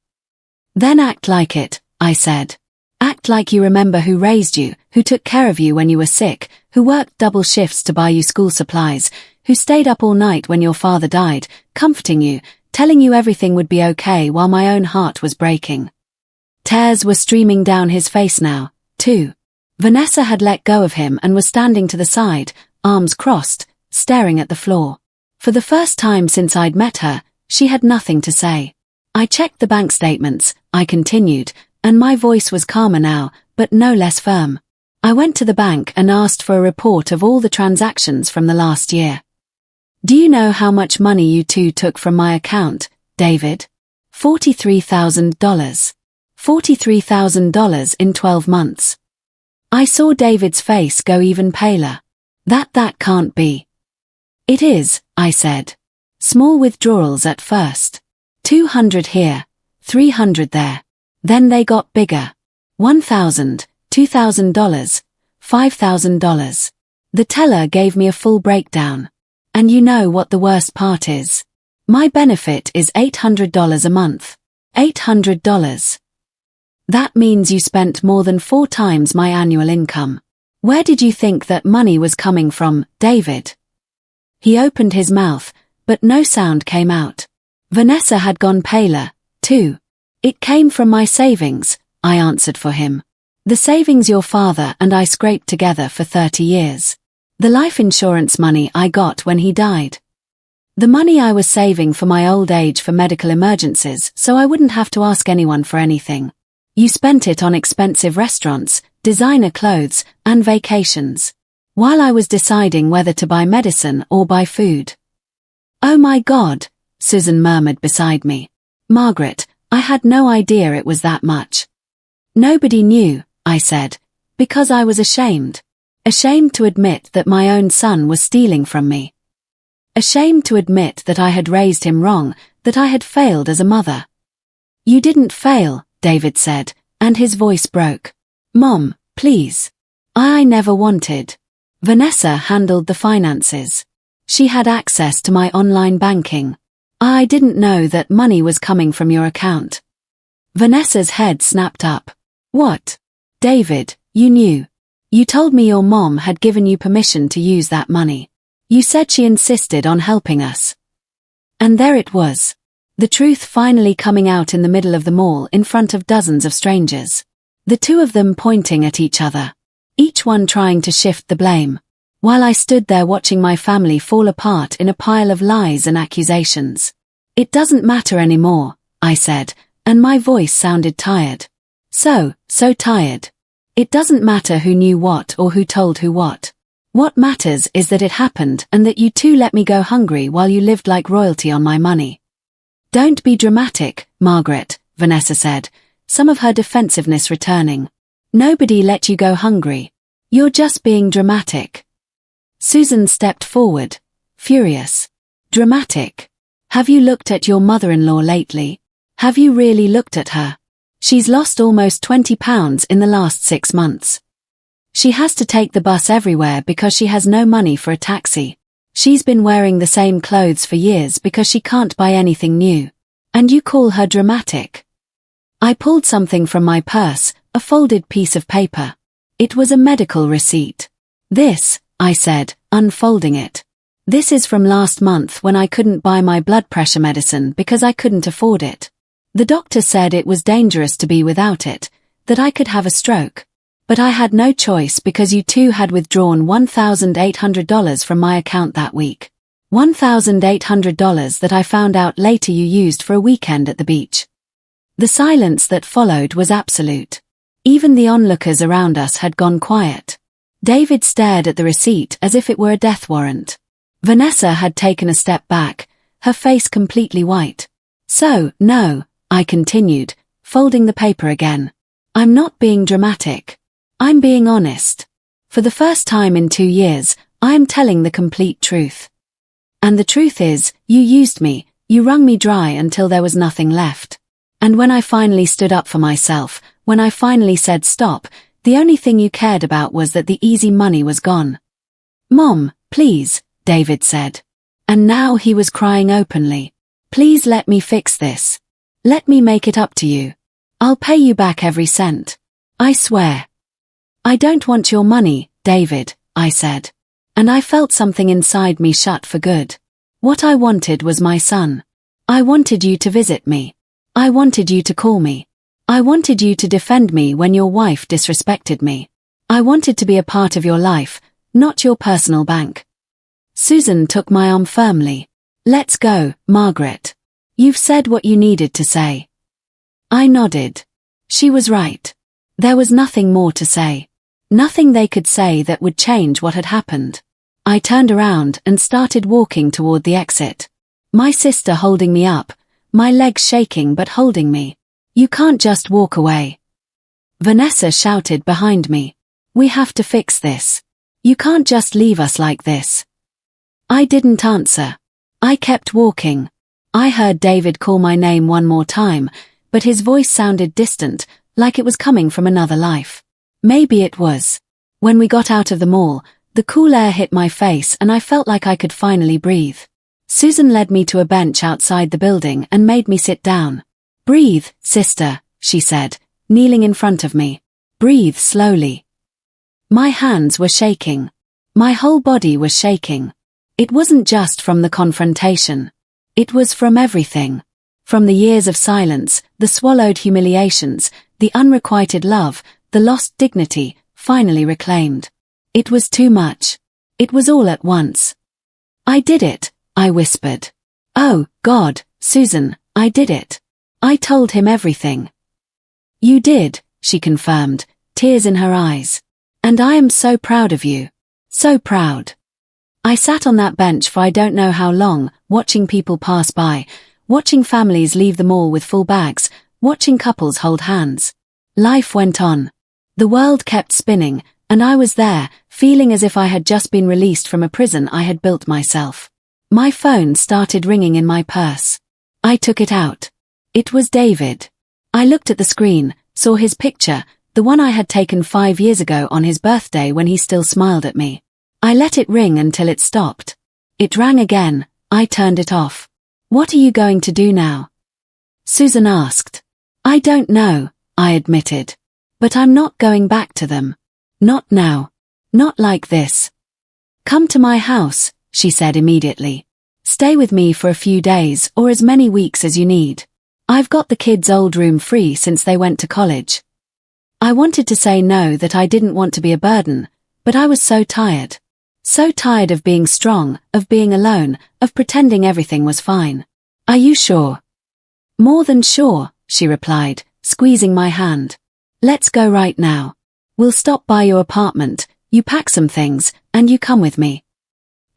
"Then act like it," I said. "Act like you remember who raised you, who took care of you when you were sick, who worked double shifts to buy you school supplies, who stayed up all night when your father died, comforting you, telling you everything would be okay while my own heart was breaking." Tears were streaming down his face now, too. Vanessa had let go of him and was standing to the side, arms crossed, staring at the floor. For the first time since I'd met her, she had nothing to say. "I checked the bank statements," I continued, and my voice was calmer now, but no less firm. "I went to the bank and asked for a report of all the transactions from the last year. Do you know how much money you two took from my account, David? $43,000. $43,000 in 12 months. I saw David's face go even paler. That can't be." "It is," I said. "Small withdrawals at first. 200 here, 300 there. Then they got bigger. $1,000, $2,000, $5,000. The teller gave me a full breakdown. And you know what the worst part is? My benefit is $800 a month. $800. That means you spent more than 4 times my annual income. Where did you think that money was coming from, David?" He opened his mouth, but no sound came out. Vanessa had gone paler, too. "It came from my savings," I answered for him. "The savings your father and I scraped together for 30 years. The life insurance money I got when he died. The money I was saving for my old age for medical emergencies so I wouldn't have to ask anyone for anything. You spent it on expensive restaurants, designer clothes, and vacations. While I was deciding whether to buy medicine or buy food." "Oh my God," Susan murmured beside me. "Margaret, I had no idea it was that much." "Nobody knew," I said, "because I was ashamed. Ashamed to admit that my own son was stealing from me. Ashamed to admit that I had raised him wrong, that I had failed as a mother." "You didn't fail," David said, and his voice broke. "Mom, please. I never wanted." Vanessa handled the finances. She had access to my online banking. "I didn't know that money was coming from your account." Vanessa's head snapped up. "What? David, you knew. You told me your mom had given you permission to use that money. You said she insisted on helping us." And there it was. The truth finally coming out in the middle of the mall in front of dozens of strangers. The two of them pointing at each other. Each one trying to shift the blame. While I stood there watching my family fall apart in a pile of lies and accusations. "It doesn't matter anymore," I said, and my voice sounded tired. So tired. "It doesn't matter who knew what or who told who what. What matters is that it happened and that you two let me go hungry while you lived like royalty on my money." "Don't be dramatic, Margaret," Vanessa said, some of her defensiveness returning. "Nobody let you go hungry. You're just being dramatic." Susan stepped forward, furious. "Dramatic? Have you looked at your mother-in-law lately? Have you really looked at her? She's lost almost 20 pounds in the last 6 months. She has to take the bus everywhere because she has no money for a taxi. She's been wearing the same clothes for years because she can't buy anything new. And you call her dramatic?" I pulled something from my purse, a folded piece of paper. It was a medical receipt. "This," I said, unfolding it. "This is from last month when I couldn't buy my blood pressure medicine because I couldn't afford it. The doctor said it was dangerous to be without it, that I could have a stroke. But I had no choice because you two had withdrawn $1,800 from my account that week. $1,800 that I found out later you used for a weekend at the beach." The silence that followed was absolute. Even the onlookers around us had gone quiet. David stared at the receipt as if it were a death warrant. Vanessa had taken a step back, her face completely white. "So, no," I continued, folding the paper again. "I'm not being dramatic. I'm being honest. For the first time in 2 years, I am telling the complete truth. And the truth is, you used me, you wrung me dry until there was nothing left. And when I finally stood up for myself, when I finally said stop, the only thing you cared about was that the easy money was gone. Mom, please, David said. And now he was crying openly. Please let me fix this. Let me make it up to you. I'll pay you back every cent. I swear. I don't want your money, David, I said. And I felt something inside me shut for good. What I wanted was my son. I wanted you to visit me. I wanted you to call me. I wanted you to defend me when your wife disrespected me. I wanted to be a part of your life, not your personal bank. Susan took my arm firmly. Let's go, Margaret. You've said what you needed to say. I nodded. She was right. There was nothing more to say. Nothing they could say that would change what had happened. I turned around and started walking toward the exit. My sister holding me up, my legs shaking but holding me. You can't just walk away. Vanessa shouted behind me. We have to fix this. You can't just leave us like this. I didn't answer. I kept walking. I heard David call my name one more time, but his voice sounded distant, like it was coming from another life. Maybe it was. When we got out of the mall, the cool air hit my face and I felt like I could finally breathe. Susan led me to a bench outside the building and made me sit down. Breathe, sister, she said, kneeling in front of me. Breathe slowly. My hands were shaking. My whole body was shaking. It wasn't just from the confrontation. It was from everything. From the years of silence, the swallowed humiliations, the unrequited love, the lost dignity, finally reclaimed. It was too much. It was all at once. I did it, I whispered. Oh, God, Susan, I did it. I told him everything. You did, she confirmed, tears in her eyes. And I am so proud of you. So proud. I sat on that bench for I don't know how long, watching people pass by, watching families leave the mall with full bags, watching couples hold hands. Life went on. The world kept spinning, and I was there, feeling as if I had just been released from a prison I had built myself. My phone started ringing in my purse. I took it out. It was David. I looked at the screen, saw his picture, the one I had taken 5 years ago on his birthday when he still smiled at me. I let it ring until it stopped. It rang again. I turned it off. What are you going to do now? Susan asked. I don't know, I admitted. But I'm not going back to them. Not now. Not like this. Come to my house, she said immediately. Stay with me for a few days or as many weeks as you need. I've got the kids' old room free since they went to college. I wanted to say no, that I didn't want to be a burden, but I was so tired. So tired of being strong, of being alone, of pretending everything was fine. Are you sure? More than sure, she replied, squeezing my hand. Let's go right now. We'll stop by your apartment, you pack some things, and you come with me.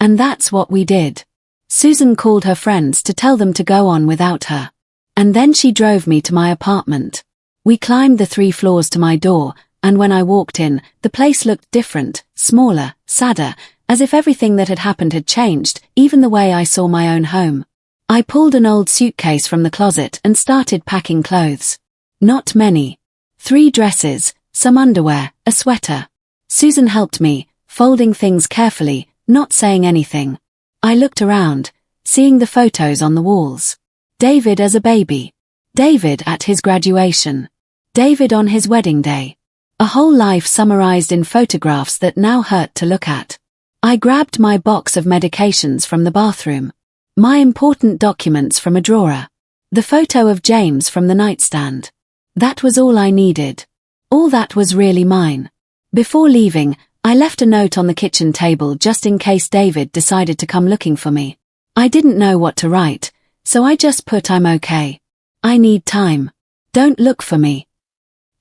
And that's what we did. Susan called her friends to tell them to go on without her. And then she drove me to my apartment. We climbed the 3 floors to my door, and when I walked in, the place looked different, smaller, sadder, as if everything that had happened had changed, even the way I saw my own home. I pulled an old suitcase from the closet and started packing clothes. Not many. 3 dresses, some underwear, a sweater. Susan helped me, folding things carefully, not saying anything. I looked around, seeing the photos on the walls. David as a baby. David at his graduation. David on his wedding day. A whole life summarized in photographs that now hurt to look at. I grabbed my box of medications from the bathroom. My important documents from a drawer. The photo of James from the nightstand. That was all I needed. All that was really mine. Before leaving, I left a note on the kitchen table just in case David decided to come looking for me. I didn't know what to write, so I just put I'm okay. I need time. Don't look for me.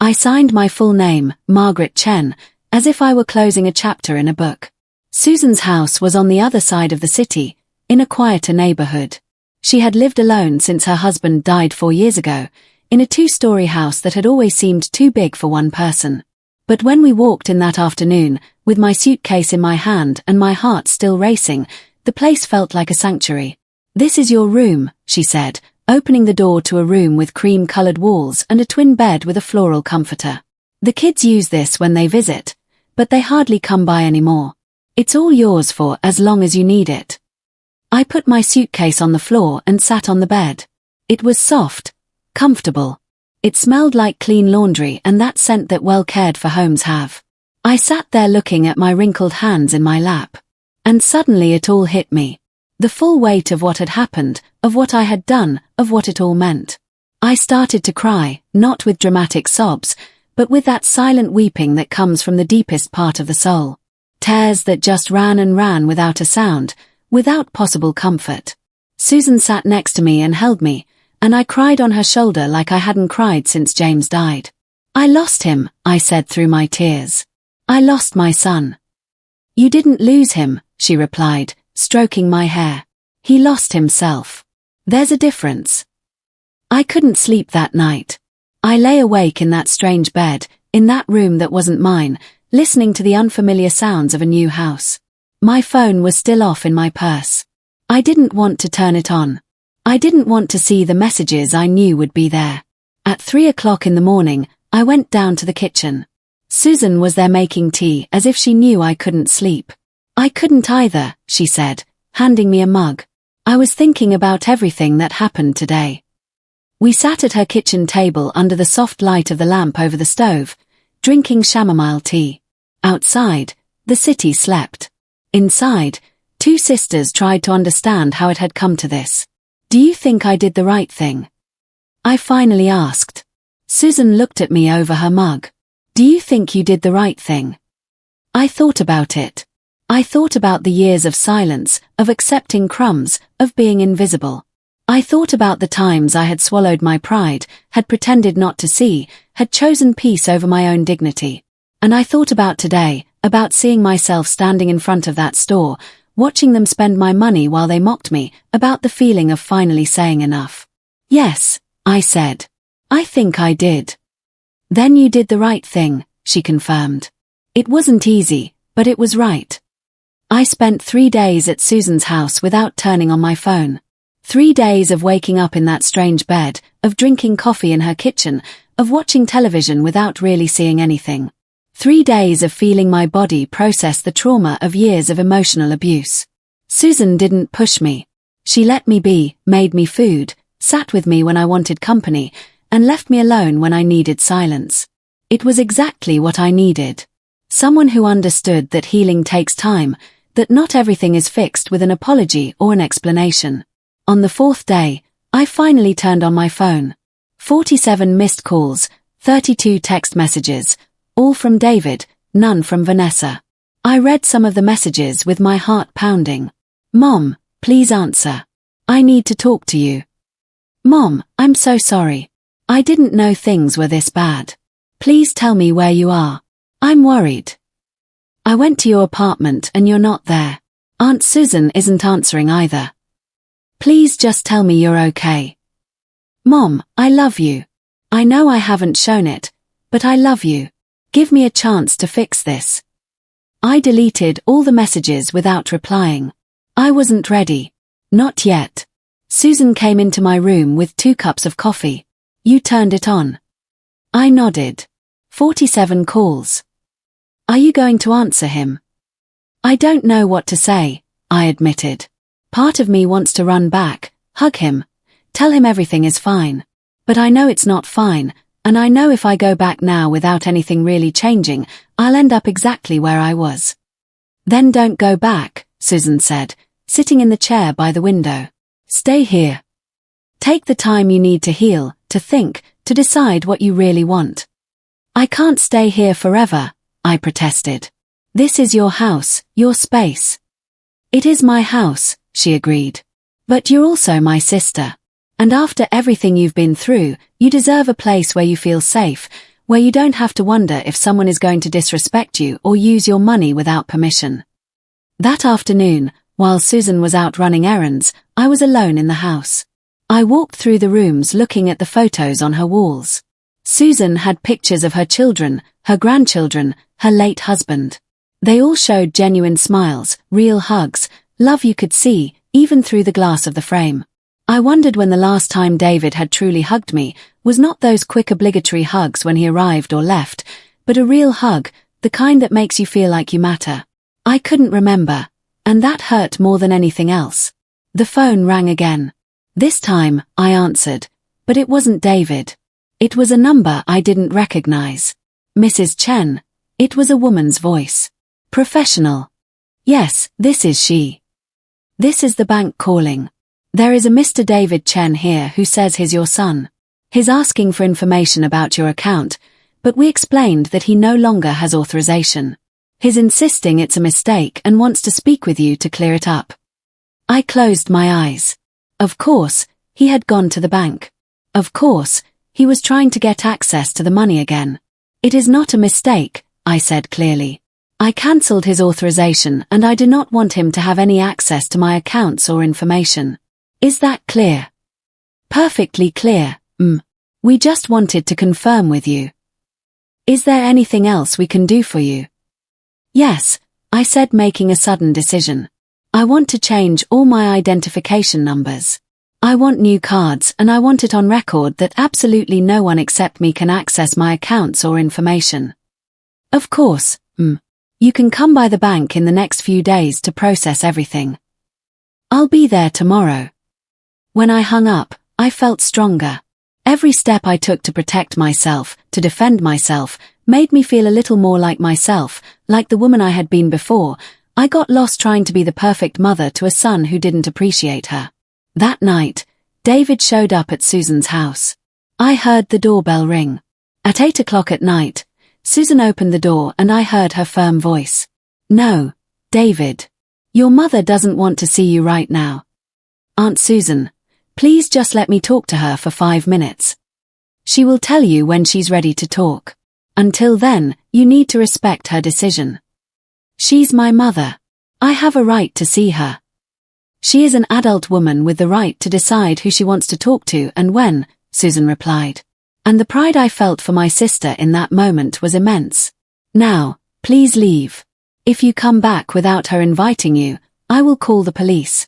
I signed my full name, Margaret Chen, as if I were closing a chapter in a book. Susan's house was on the other side of the city, in a quieter neighborhood. She had lived alone since her husband died 4 years ago, in a 2-story house that had always seemed too big for one person. But when we walked in that afternoon, with my suitcase in my hand and my heart still racing, the place felt like a sanctuary. "This is your room," she said, opening the door to a room with cream-colored walls and a twin bed with a floral comforter. "The kids use this when they visit, but they hardly come by anymore. It's all yours for as long as you need it." I put my suitcase on the floor and sat on the bed. It was soft, comfortable. It smelled like clean laundry and that scent that well-cared-for homes have. I sat there looking at my wrinkled hands in my lap. And suddenly it all hit me. The full weight of what had happened, of what I had done, of what it all meant. I started to cry, not with dramatic sobs, but with that silent weeping that comes from the deepest part of the soul. Tears that just ran and ran without a sound, without possible comfort. Susan sat next to me and held me, and I cried on her shoulder like I hadn't cried since James died. "I lost him," I said through my tears. "I lost my son." "You didn't lose him," she replied, stroking my hair. "He lost himself. There's a difference." I couldn't sleep that night. I lay awake in that strange bed, in that room that wasn't mine, listening to the unfamiliar sounds of a new house. My phone was still off in my purse. I didn't want to turn it on. I didn't want to see the messages I knew would be there. At 3 o'clock in the morning, I went down to the kitchen. Susan was there making tea as if she knew I couldn't sleep. "I couldn't either," she said, handing me a mug. "I was thinking about everything that happened today." We sat at her kitchen table under the soft light of the lamp over the stove, drinking chamomile tea. Outside, the city slept. Inside, two sisters tried to understand how it had come to this. "Do you think I did the right thing?" I finally asked. Susan looked at me over her mug. "Do you think you did the right thing?" I thought about it. I thought about the years of silence, of accepting crumbs, of being invisible. I thought about the times I had swallowed my pride, had pretended not to see, had chosen peace over my own dignity. And I thought about today, about seeing myself standing in front of that store, watching them spend my money while they mocked me, about the feeling of finally saying enough. "Yes," I said. "I think I did." "Then you did the right thing," she confirmed. It wasn't easy, but it was right. I spent 3 days at Susan's house without turning on my phone. 3 days of waking up in that strange bed, of drinking coffee in her kitchen, of watching television without really seeing anything. 3 days of feeling my body process the trauma of years of emotional abuse. Susan didn't push me. She let me be, made me food, sat with me when I wanted company, and left me alone when I needed silence. It was exactly what I needed. Someone who understood that healing takes time, that not everything is fixed with an apology or an explanation. On the 4th day, I finally turned on my phone. 47 missed calls, 32 text messages, all from David, none from Vanessa. I read some of the messages with my heart pounding. "Mom, please answer. I need to talk to you. Mom, I'm so sorry. I didn't know things were this bad. Please tell me where you are. I'm worried. I went to your apartment and you're not there. Aunt Susan isn't answering either. Please just tell me you're okay. Mom, I love you. I know I haven't shown it, but I love you. Give me a chance to fix this." I deleted all the messages without replying. I wasn't ready. Not yet. Susan came into my room with 2 cups of coffee. "You turned it on." I nodded. 47 calls. "Are you going to answer him?" "I don't know what to say," I admitted. Part of me wants to run back, hug him, tell him everything is fine. But I know it's not fine, and I know if I go back now without anything really changing, I'll end up exactly where I was. "Then don't go back," Susan said, sitting in the chair by the window. "Stay here. Take the time you need to heal, to think, to decide what you really want." "I can't stay here forever," I protested. "This is your house, your space." "It is my house," she agreed. "But you're also my sister. And after everything you've been through, you deserve a place where you feel safe, where you don't have to wonder if someone is going to disrespect you or use your money without permission." That afternoon, while Susan was out running errands, I was alone in the house. I walked through the rooms looking at the photos on her walls. Susan had pictures of her children, her grandchildren, her late husband. They all showed genuine smiles, real hugs, love you could see, even through the glass of the frame. I wondered when the last time David had truly hugged me was not those quick obligatory hugs when he arrived or left, but a real hug, the kind that makes you feel like you matter. I couldn't remember, and that hurt more than anything else. The phone rang again. This time, I answered, but it wasn't David. It was a number I didn't recognize. Mrs. Chen. It was a woman's voice. Professional. Yes, this is she. This is the bank calling. There is a Mr. David Chen here who says he's your son. He's asking for information about your account, but we explained that he no longer has authorization. He's insisting it's a mistake and wants to speak with you to clear it up. I closed my eyes. Of course, he had gone to the bank. Of course, he was trying to get access to the money again. It is not a mistake, I said clearly. I cancelled his authorization and I do not want him to have any access to my accounts or information. Is that clear? Perfectly clear, We just wanted to confirm with you. Is there anything else we can do for you? Yes, I said, making a sudden decision. I want to change all my identification numbers. I want new cards and I want it on record that absolutely no one except me can access my accounts or information. Of course, You can come by the bank in the next few days to process everything. I'll be there tomorrow. When I hung up, I felt stronger. Every step I took to protect myself, to defend myself, made me feel a little more like myself, like the woman I had been before. I got lost trying to be the perfect mother to a son who didn't appreciate her. That night, David showed up at Susan's house. I heard the doorbell ring. At 8 o'clock at night, Susan opened the door and I heard her firm voice. No, David. Your mother doesn't want to see you right now. Aunt Susan, please just let me talk to her for 5 minutes. She will tell you when she's ready to talk. Until then, you need to respect her decision. She's my mother. I have a right to see her. She is an adult woman with the right to decide who she wants to talk to and when, Susan replied. And the pride I felt for my sister in that moment was immense. Now, please leave. If you come back without her inviting you, I will call the police.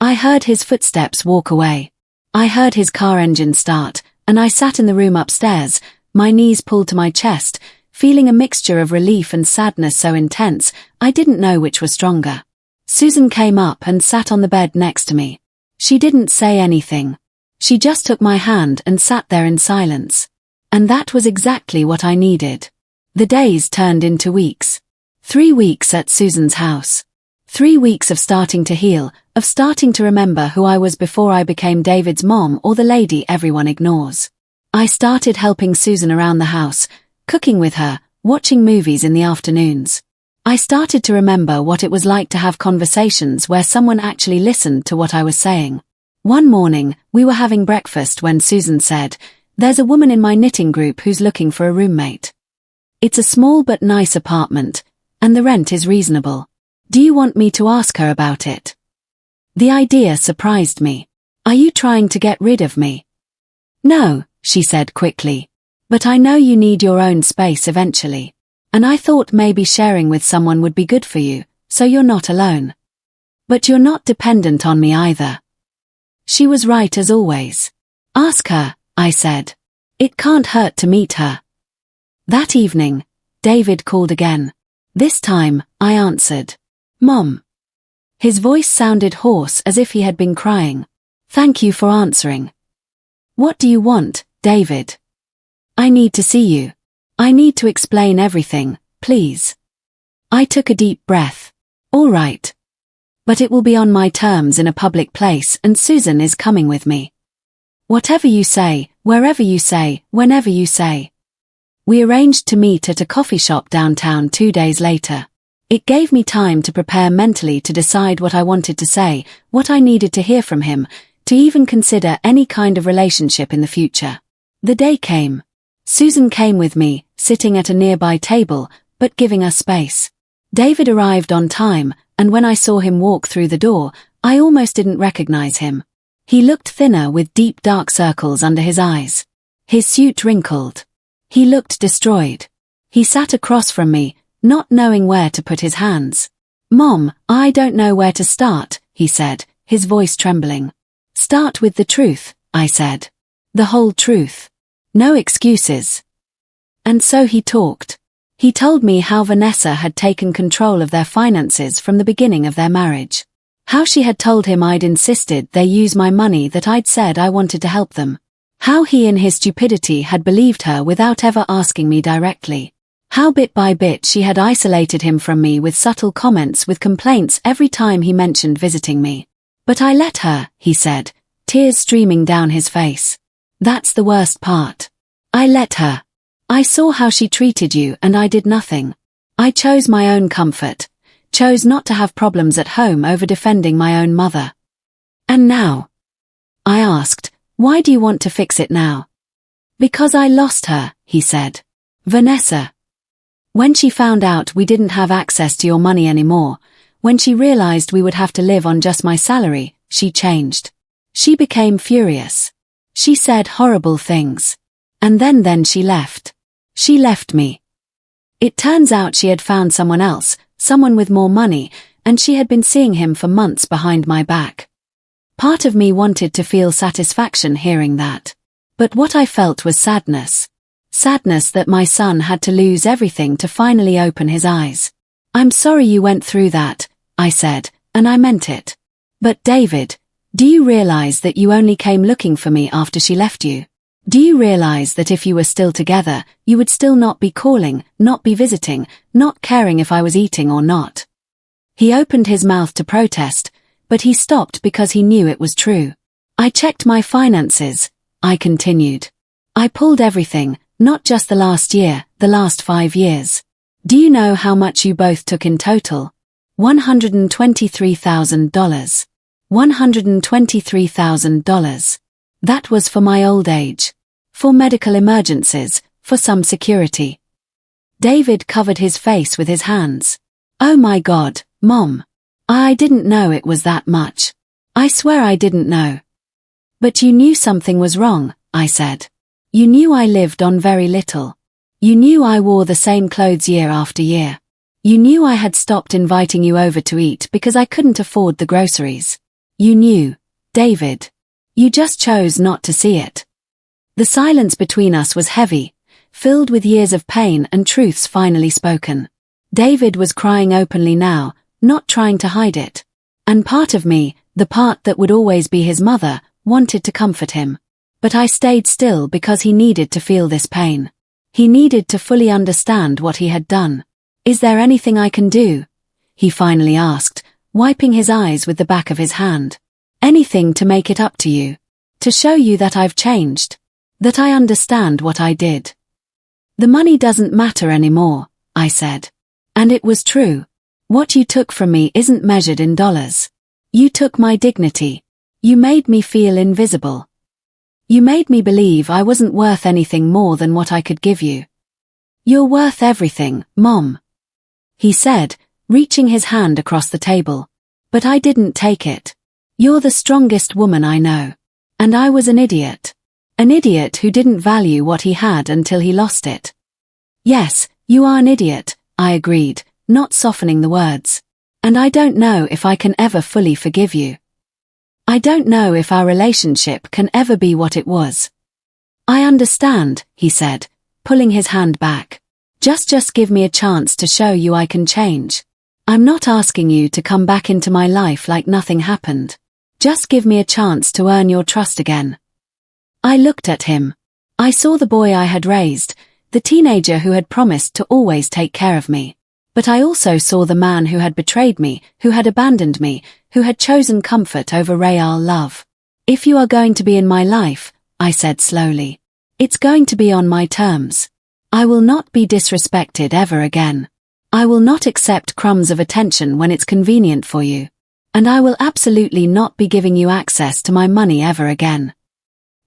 I heard his footsteps walk away. I heard his car engine start, and I sat in the room upstairs, my knees pulled to my chest, feeling a mixture of relief and sadness so intense, I didn't know which was stronger. Susan came up and sat on the bed next to me. She didn't say anything. She just took my hand and sat there in silence. And that was exactly what I needed. The days turned into weeks. 3 weeks at Susan's house. 3 weeks of starting to heal, of starting to remember who I was before I became David's mom or the lady everyone ignores. I started helping Susan around the house, cooking with her, watching movies in the afternoons. I started to remember what it was like to have conversations where someone actually listened to what I was saying. One morning, we were having breakfast when Susan said, "There's a woman in my knitting group who's looking for a roommate. It's a small but nice apartment, and the rent is reasonable. Do you want me to ask her about it?" The idea surprised me. "Are you trying to get rid of me?" "No," she said quickly. "But I know you need your own space eventually. And I thought maybe sharing with someone would be good for you, so you're not alone. But you're not dependent on me either." She was right as always. "Ask her," I said. "It can't hurt to meet her." That evening, David called again. This time, I answered. "Mom." His voice sounded hoarse as if he had been crying. "Thank you for answering." "What do you want, David?" "I need to see you. I need to explain everything, please." I took a deep breath. "All right. But it will be on my terms in a public place and Susan is coming with me. Whatever you say, wherever you say, whenever you say." We arranged to meet at a coffee shop downtown 2 days later. It gave me time to prepare mentally to decide what I wanted to say, what I needed to hear from him, to even consider any kind of relationship in the future. The day came. Susan came with me, sitting at a nearby table, but giving us space. David arrived on time, and when I saw him walk through the door, I almost didn't recognize him. He looked thinner with deep dark circles under his eyes. His suit wrinkled. He looked destroyed. He sat across from me, not knowing where to put his hands. "Mom, I don't know where to start," he said, his voice trembling. "Start with the truth," I said. "The whole truth. No excuses." And so he talked. He told me how Vanessa had taken control of their finances from the beginning of their marriage. How she had told him I'd insisted they use my money, that I'd said I wanted to help them. How he in his stupidity had believed her without ever asking me directly. How bit by bit she had isolated him from me with subtle comments, with complaints every time he mentioned visiting me. "But I let her," he said, tears streaming down his face. "That's the worst part. I let her. I saw how she treated you and I did nothing. I chose my own comfort, chose not to have problems at home over defending my own mother." "And now?" I asked, "why do you want to fix it now?" "Because I lost her," he said. "Vanessa. When she found out we didn't have access to your money anymore, when she realized we would have to live on just my salary, she changed. She became furious. She said horrible things. And then she left. She left me. It turns out she had found someone else, someone with more money, and she had been seeing him for months behind my back." Part of me wanted to feel satisfaction hearing that. But what I felt was sadness. Sadness that my son had to lose everything to finally open his eyes. "I'm sorry you went through that," I said, and I meant it. "But David, do you realize that you only came looking for me after she left you? Do you realize that if you were still together, you would still not be calling, not be visiting, not caring if I was eating or not?" He opened his mouth to protest, but he stopped because he knew it was true. "I checked my finances," I continued. "I pulled everything, not just the last year, the last 5 years. Do you know how much you both took in total? $123,000. $123,000. That was for my old age. For medical emergencies, for some security." David covered his face with his hands. "Oh my God, Mom. I didn't know it was that much. I swear I didn't know." "But you knew something was wrong," I said. "You knew I lived on very little. You knew I wore the same clothes year after year. You knew I had stopped inviting you over to eat because I couldn't afford the groceries. You knew, David. You just chose not to see it." The silence between us was heavy, filled with years of pain and truths finally spoken. David was crying openly now, not trying to hide it. And part of me, the part that would always be his mother, wanted to comfort him. But I stayed still because he needed to feel this pain. He needed to fully understand what he had done. "Is there anything I can do?" he finally asked, wiping his eyes with the back of his hand. "Anything to make it up to you? To show you that I've changed? That I understand what I did?" "The money doesn't matter anymore," I said. And it was true. What you took from me isn't measured in dollars. You took my dignity. You made me feel invisible. You made me believe I wasn't worth anything more than what I could give you. "You're worth everything, Mom," he said, reaching his hand across the table. But I didn't take it. "You're the strongest woman I know." And I was an idiot. An idiot who didn't value what he had until he lost it. "Yes, you are an idiot," I agreed, not softening the words. "And I don't know if I can ever fully forgive you. I don't know if our relationship can ever be what it was." "I understand," he said, pulling his hand back. Just give me a chance to show you I can change. I'm not asking you to come back into my life like nothing happened. Just give me a chance to earn your trust again." I looked at him. I saw the boy I had raised, the teenager who had promised to always take care of me. But I also saw the man who had betrayed me, who had abandoned me, who had chosen comfort over real love. "If you are going to be in my life," I said slowly, "it's going to be on my terms. I will not be disrespected ever again. I will not accept crumbs of attention when it's convenient for you. And I will absolutely not be giving you access to my money ever again."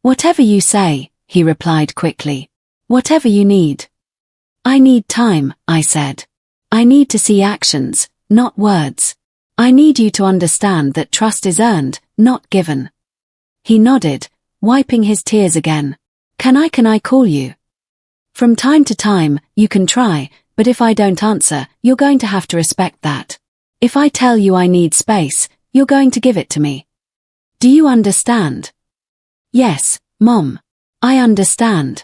"Whatever you say," he replied quickly. "Whatever you need." "I need time," I said. "I need to see actions, not words. I need you to understand that trust is earned, not given." He nodded, wiping his tears again. Can I call you?" From time to time, you can try, but if I don't answer, you're going to have to respect that. If I tell you I need space, you're going to give it to me. Do you understand? Yes, Mom. I understand.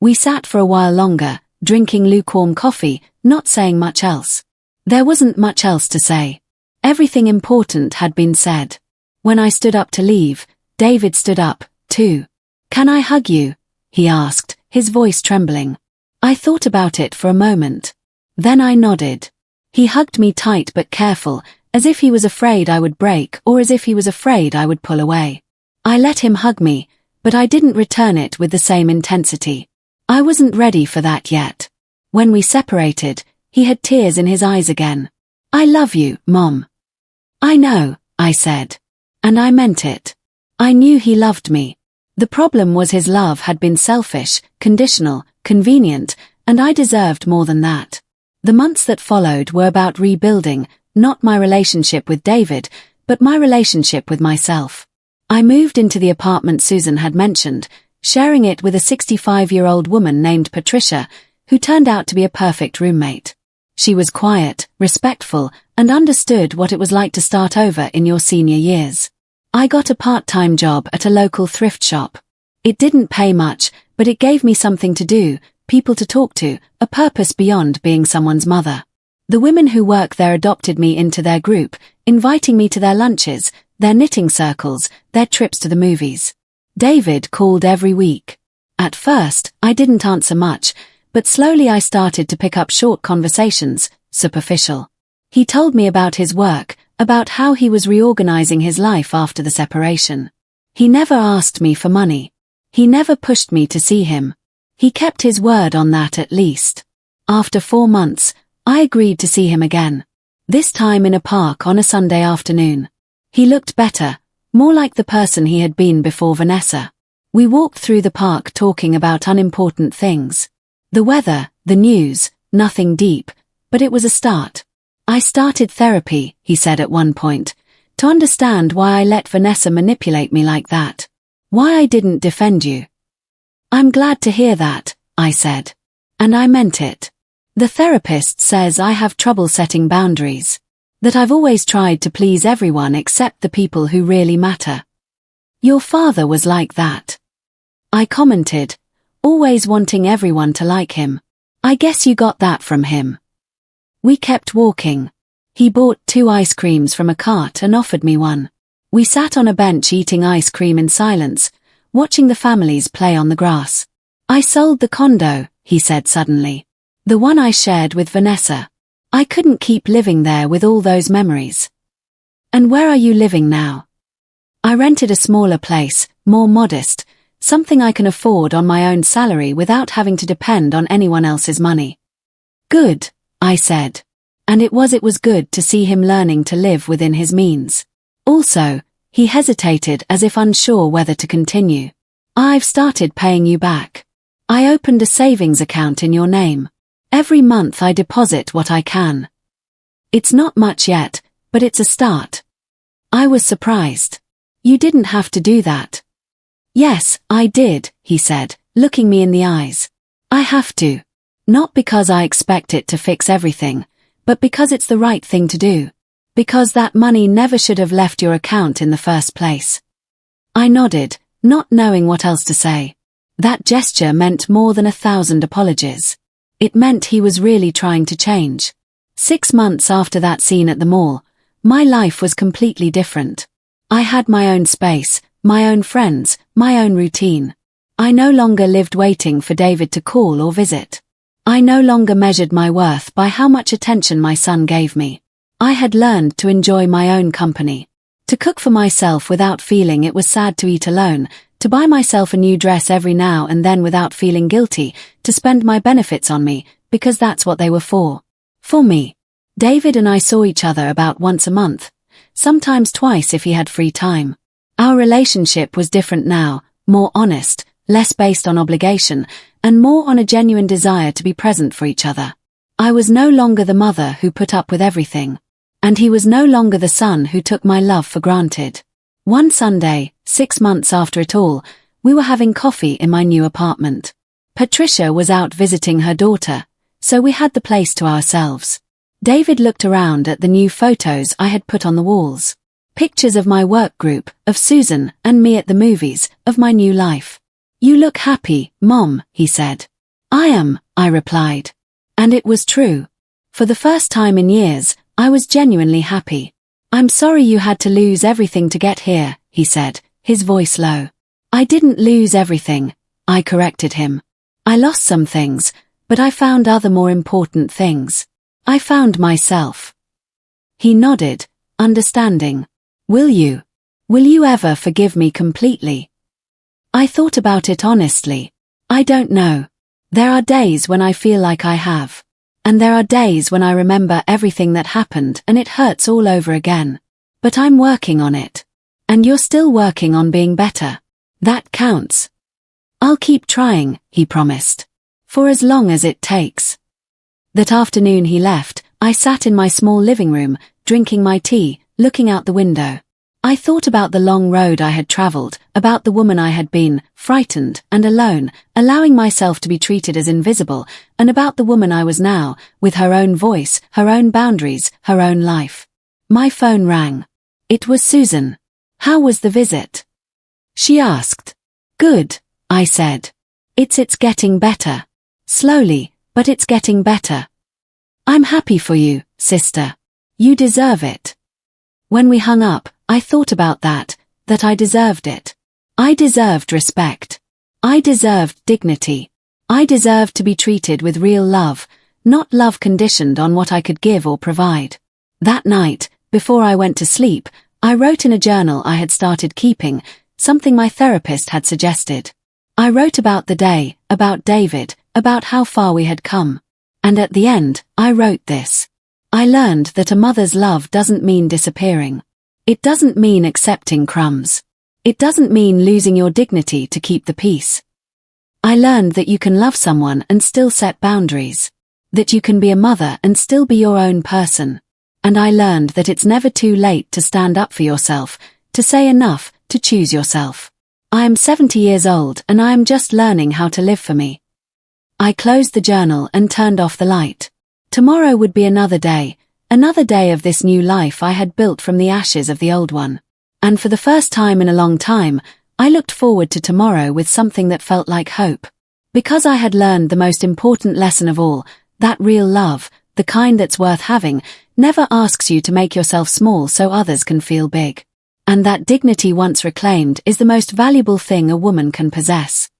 We sat for a while longer, drinking lukewarm coffee, not saying much else. There wasn't much else to say. Everything important had been said. When I stood up to leave, David stood up, too. Can I hug you? He asked, his voice trembling. I thought about it for a moment. Then I nodded. He hugged me tight but careful, as if he was afraid I would break or as if he was afraid I would pull away. I let him hug me, but I didn't return it with the same intensity. I wasn't ready for that yet. When we separated, he had tears in his eyes again. I love you, Mom. I know, I said. And I meant it. I knew he loved me. The problem was his love had been selfish, conditional, convenient, and I deserved more than that. The months that followed were about rebuilding, not my relationship with David, but my relationship with myself. I moved into the apartment Susan had mentioned, sharing it with a 65-year-old woman named Patricia, who turned out to be a perfect roommate. She was quiet, respectful, and understood what it was like to start over in your senior years. I got a part-time job at a local thrift shop. It didn't pay much, but it gave me something to do, people to talk to, a purpose beyond being someone's mother. The women who work there adopted me into their group, inviting me to their lunches, their knitting circles, their trips to the movies. David called every week. At first, I didn't answer much, but slowly I started to pick up short conversations, superficial. He told me about his work, about how he was reorganizing his life after the separation. He never asked me for money. He never pushed me to see him. He kept his word on that at least. After 4 months, I agreed to see him again. This time in a park on a Sunday afternoon. He looked better, more like the person he had been before Vanessa. We walked through the park talking about unimportant things. The weather, the news, nothing deep, but it was a start. I started therapy, he said at one point, to understand why I let Vanessa manipulate me like that. Why I didn't defend you. I'm glad to hear that, I said. And I meant it. The therapist says I have trouble setting boundaries. That I've always tried to please everyone except the people who really matter. Your father was like that. I commented, always wanting everyone to like him. I guess you got that from him. We kept walking. He bought 2 ice creams from a cart and offered me one. We sat on a bench eating ice cream in silence, watching the families play on the grass. I sold the condo, he said suddenly. The one I shared with Vanessa. I couldn't keep living there with all those memories. And where are you living now? I rented a smaller place, more modest, something I can afford on my own salary without having to depend on anyone else's money. Good, I said. And it was good to see him learning to live within his means. Also, he hesitated as if unsure whether to continue. I've started paying you back. I opened a savings account in your name. Every month I deposit what I can. It's not much yet, but it's a start. I was surprised. You didn't have to do that. Yes, I did, he said, looking me in the eyes. I have to. Not because I expect it to fix everything, but because it's the right thing to do. Because that money never should have left your account in the first place. I nodded, not knowing what else to say. That gesture meant more than 1,000 apologies. It meant he was really trying to change. 6 months after that scene at the mall, my life was completely different. I had my own space, my own friends, my own routine. I no longer lived waiting for David to call or visit. I no longer measured my worth by how much attention my son gave me. I had learned to enjoy my own company. To cook for myself without feeling it was sad to eat alone, to buy myself a new dress every now and then without feeling guilty, to spend my benefits on me, because that's what they were for. For me. David and I saw each other about once a month, sometimes twice if he had free time. Our relationship was different now, more honest, less based on obligation, and more on a genuine desire to be present for each other. I was no longer the mother who put up with everything. And he was no longer the son who took my love for granted. One Sunday, 6 months after it all, we were having coffee in my new apartment. Patricia was out visiting her daughter, so we had the place to ourselves. David looked around at the new photos I had put on the walls. Pictures of my work group, of Susan and me at the movies, of my new life. "You look happy, Mom," he said. "I am," I replied. And it was true. For the first time in years, I was genuinely happy. "I'm sorry you had to lose everything to get here," he said, his voice low. "I didn't lose everything," I corrected him. "I lost some things, but I found other more important things. I found myself." He nodded, understanding. Will you ever forgive me completely?" I thought about it honestly. I don't know. There are days when I feel like I have. And there are days when I remember everything that happened and it hurts all over again. But I'm working on it. And you're still working on being better. That counts. "I'll keep trying," he promised. "For as long as it takes." That afternoon he left, I sat in my small living room, drinking my tea, looking out the window. I thought about the long road I had traveled, about the woman I had been, frightened and alone, allowing myself to be treated as invisible, and about the woman I was now, with her own voice, her own boundaries, her own life. My phone rang. It was Susan. "How was the visit?" she asked. "Good," I said. It's getting better. Slowly, but it's getting better." "I'm happy for you, sister. You deserve it." When we hung up, I thought about that I deserved it. I deserved respect. I deserved dignity. I deserved to be treated with real love, not love conditioned on what I could give or provide. That night, before I went to sleep, I wrote in a journal I had started keeping, something my therapist had suggested. I wrote about the day, about David, about how far we had come. And at the end, I wrote this. I learned that a mother's love doesn't mean disappearing. It doesn't mean accepting crumbs. It doesn't mean losing your dignity to keep the peace. I learned that you can love someone and still set boundaries. That you can be a mother and still be your own person. And I learned that it's never too late to stand up for yourself, to say enough, to choose yourself. I am 70 years old and I am just learning how to live for me. I closed the journal and turned off the light. Tomorrow would be another day of this new life I had built from the ashes of the old one. And for the first time in a long time, I looked forward to tomorrow with something that felt like hope. Because I had learned the most important lesson of all, that real love, the kind that's worth having, never asks you to make yourself small so others can feel big. And that dignity once reclaimed is the most valuable thing a woman can possess.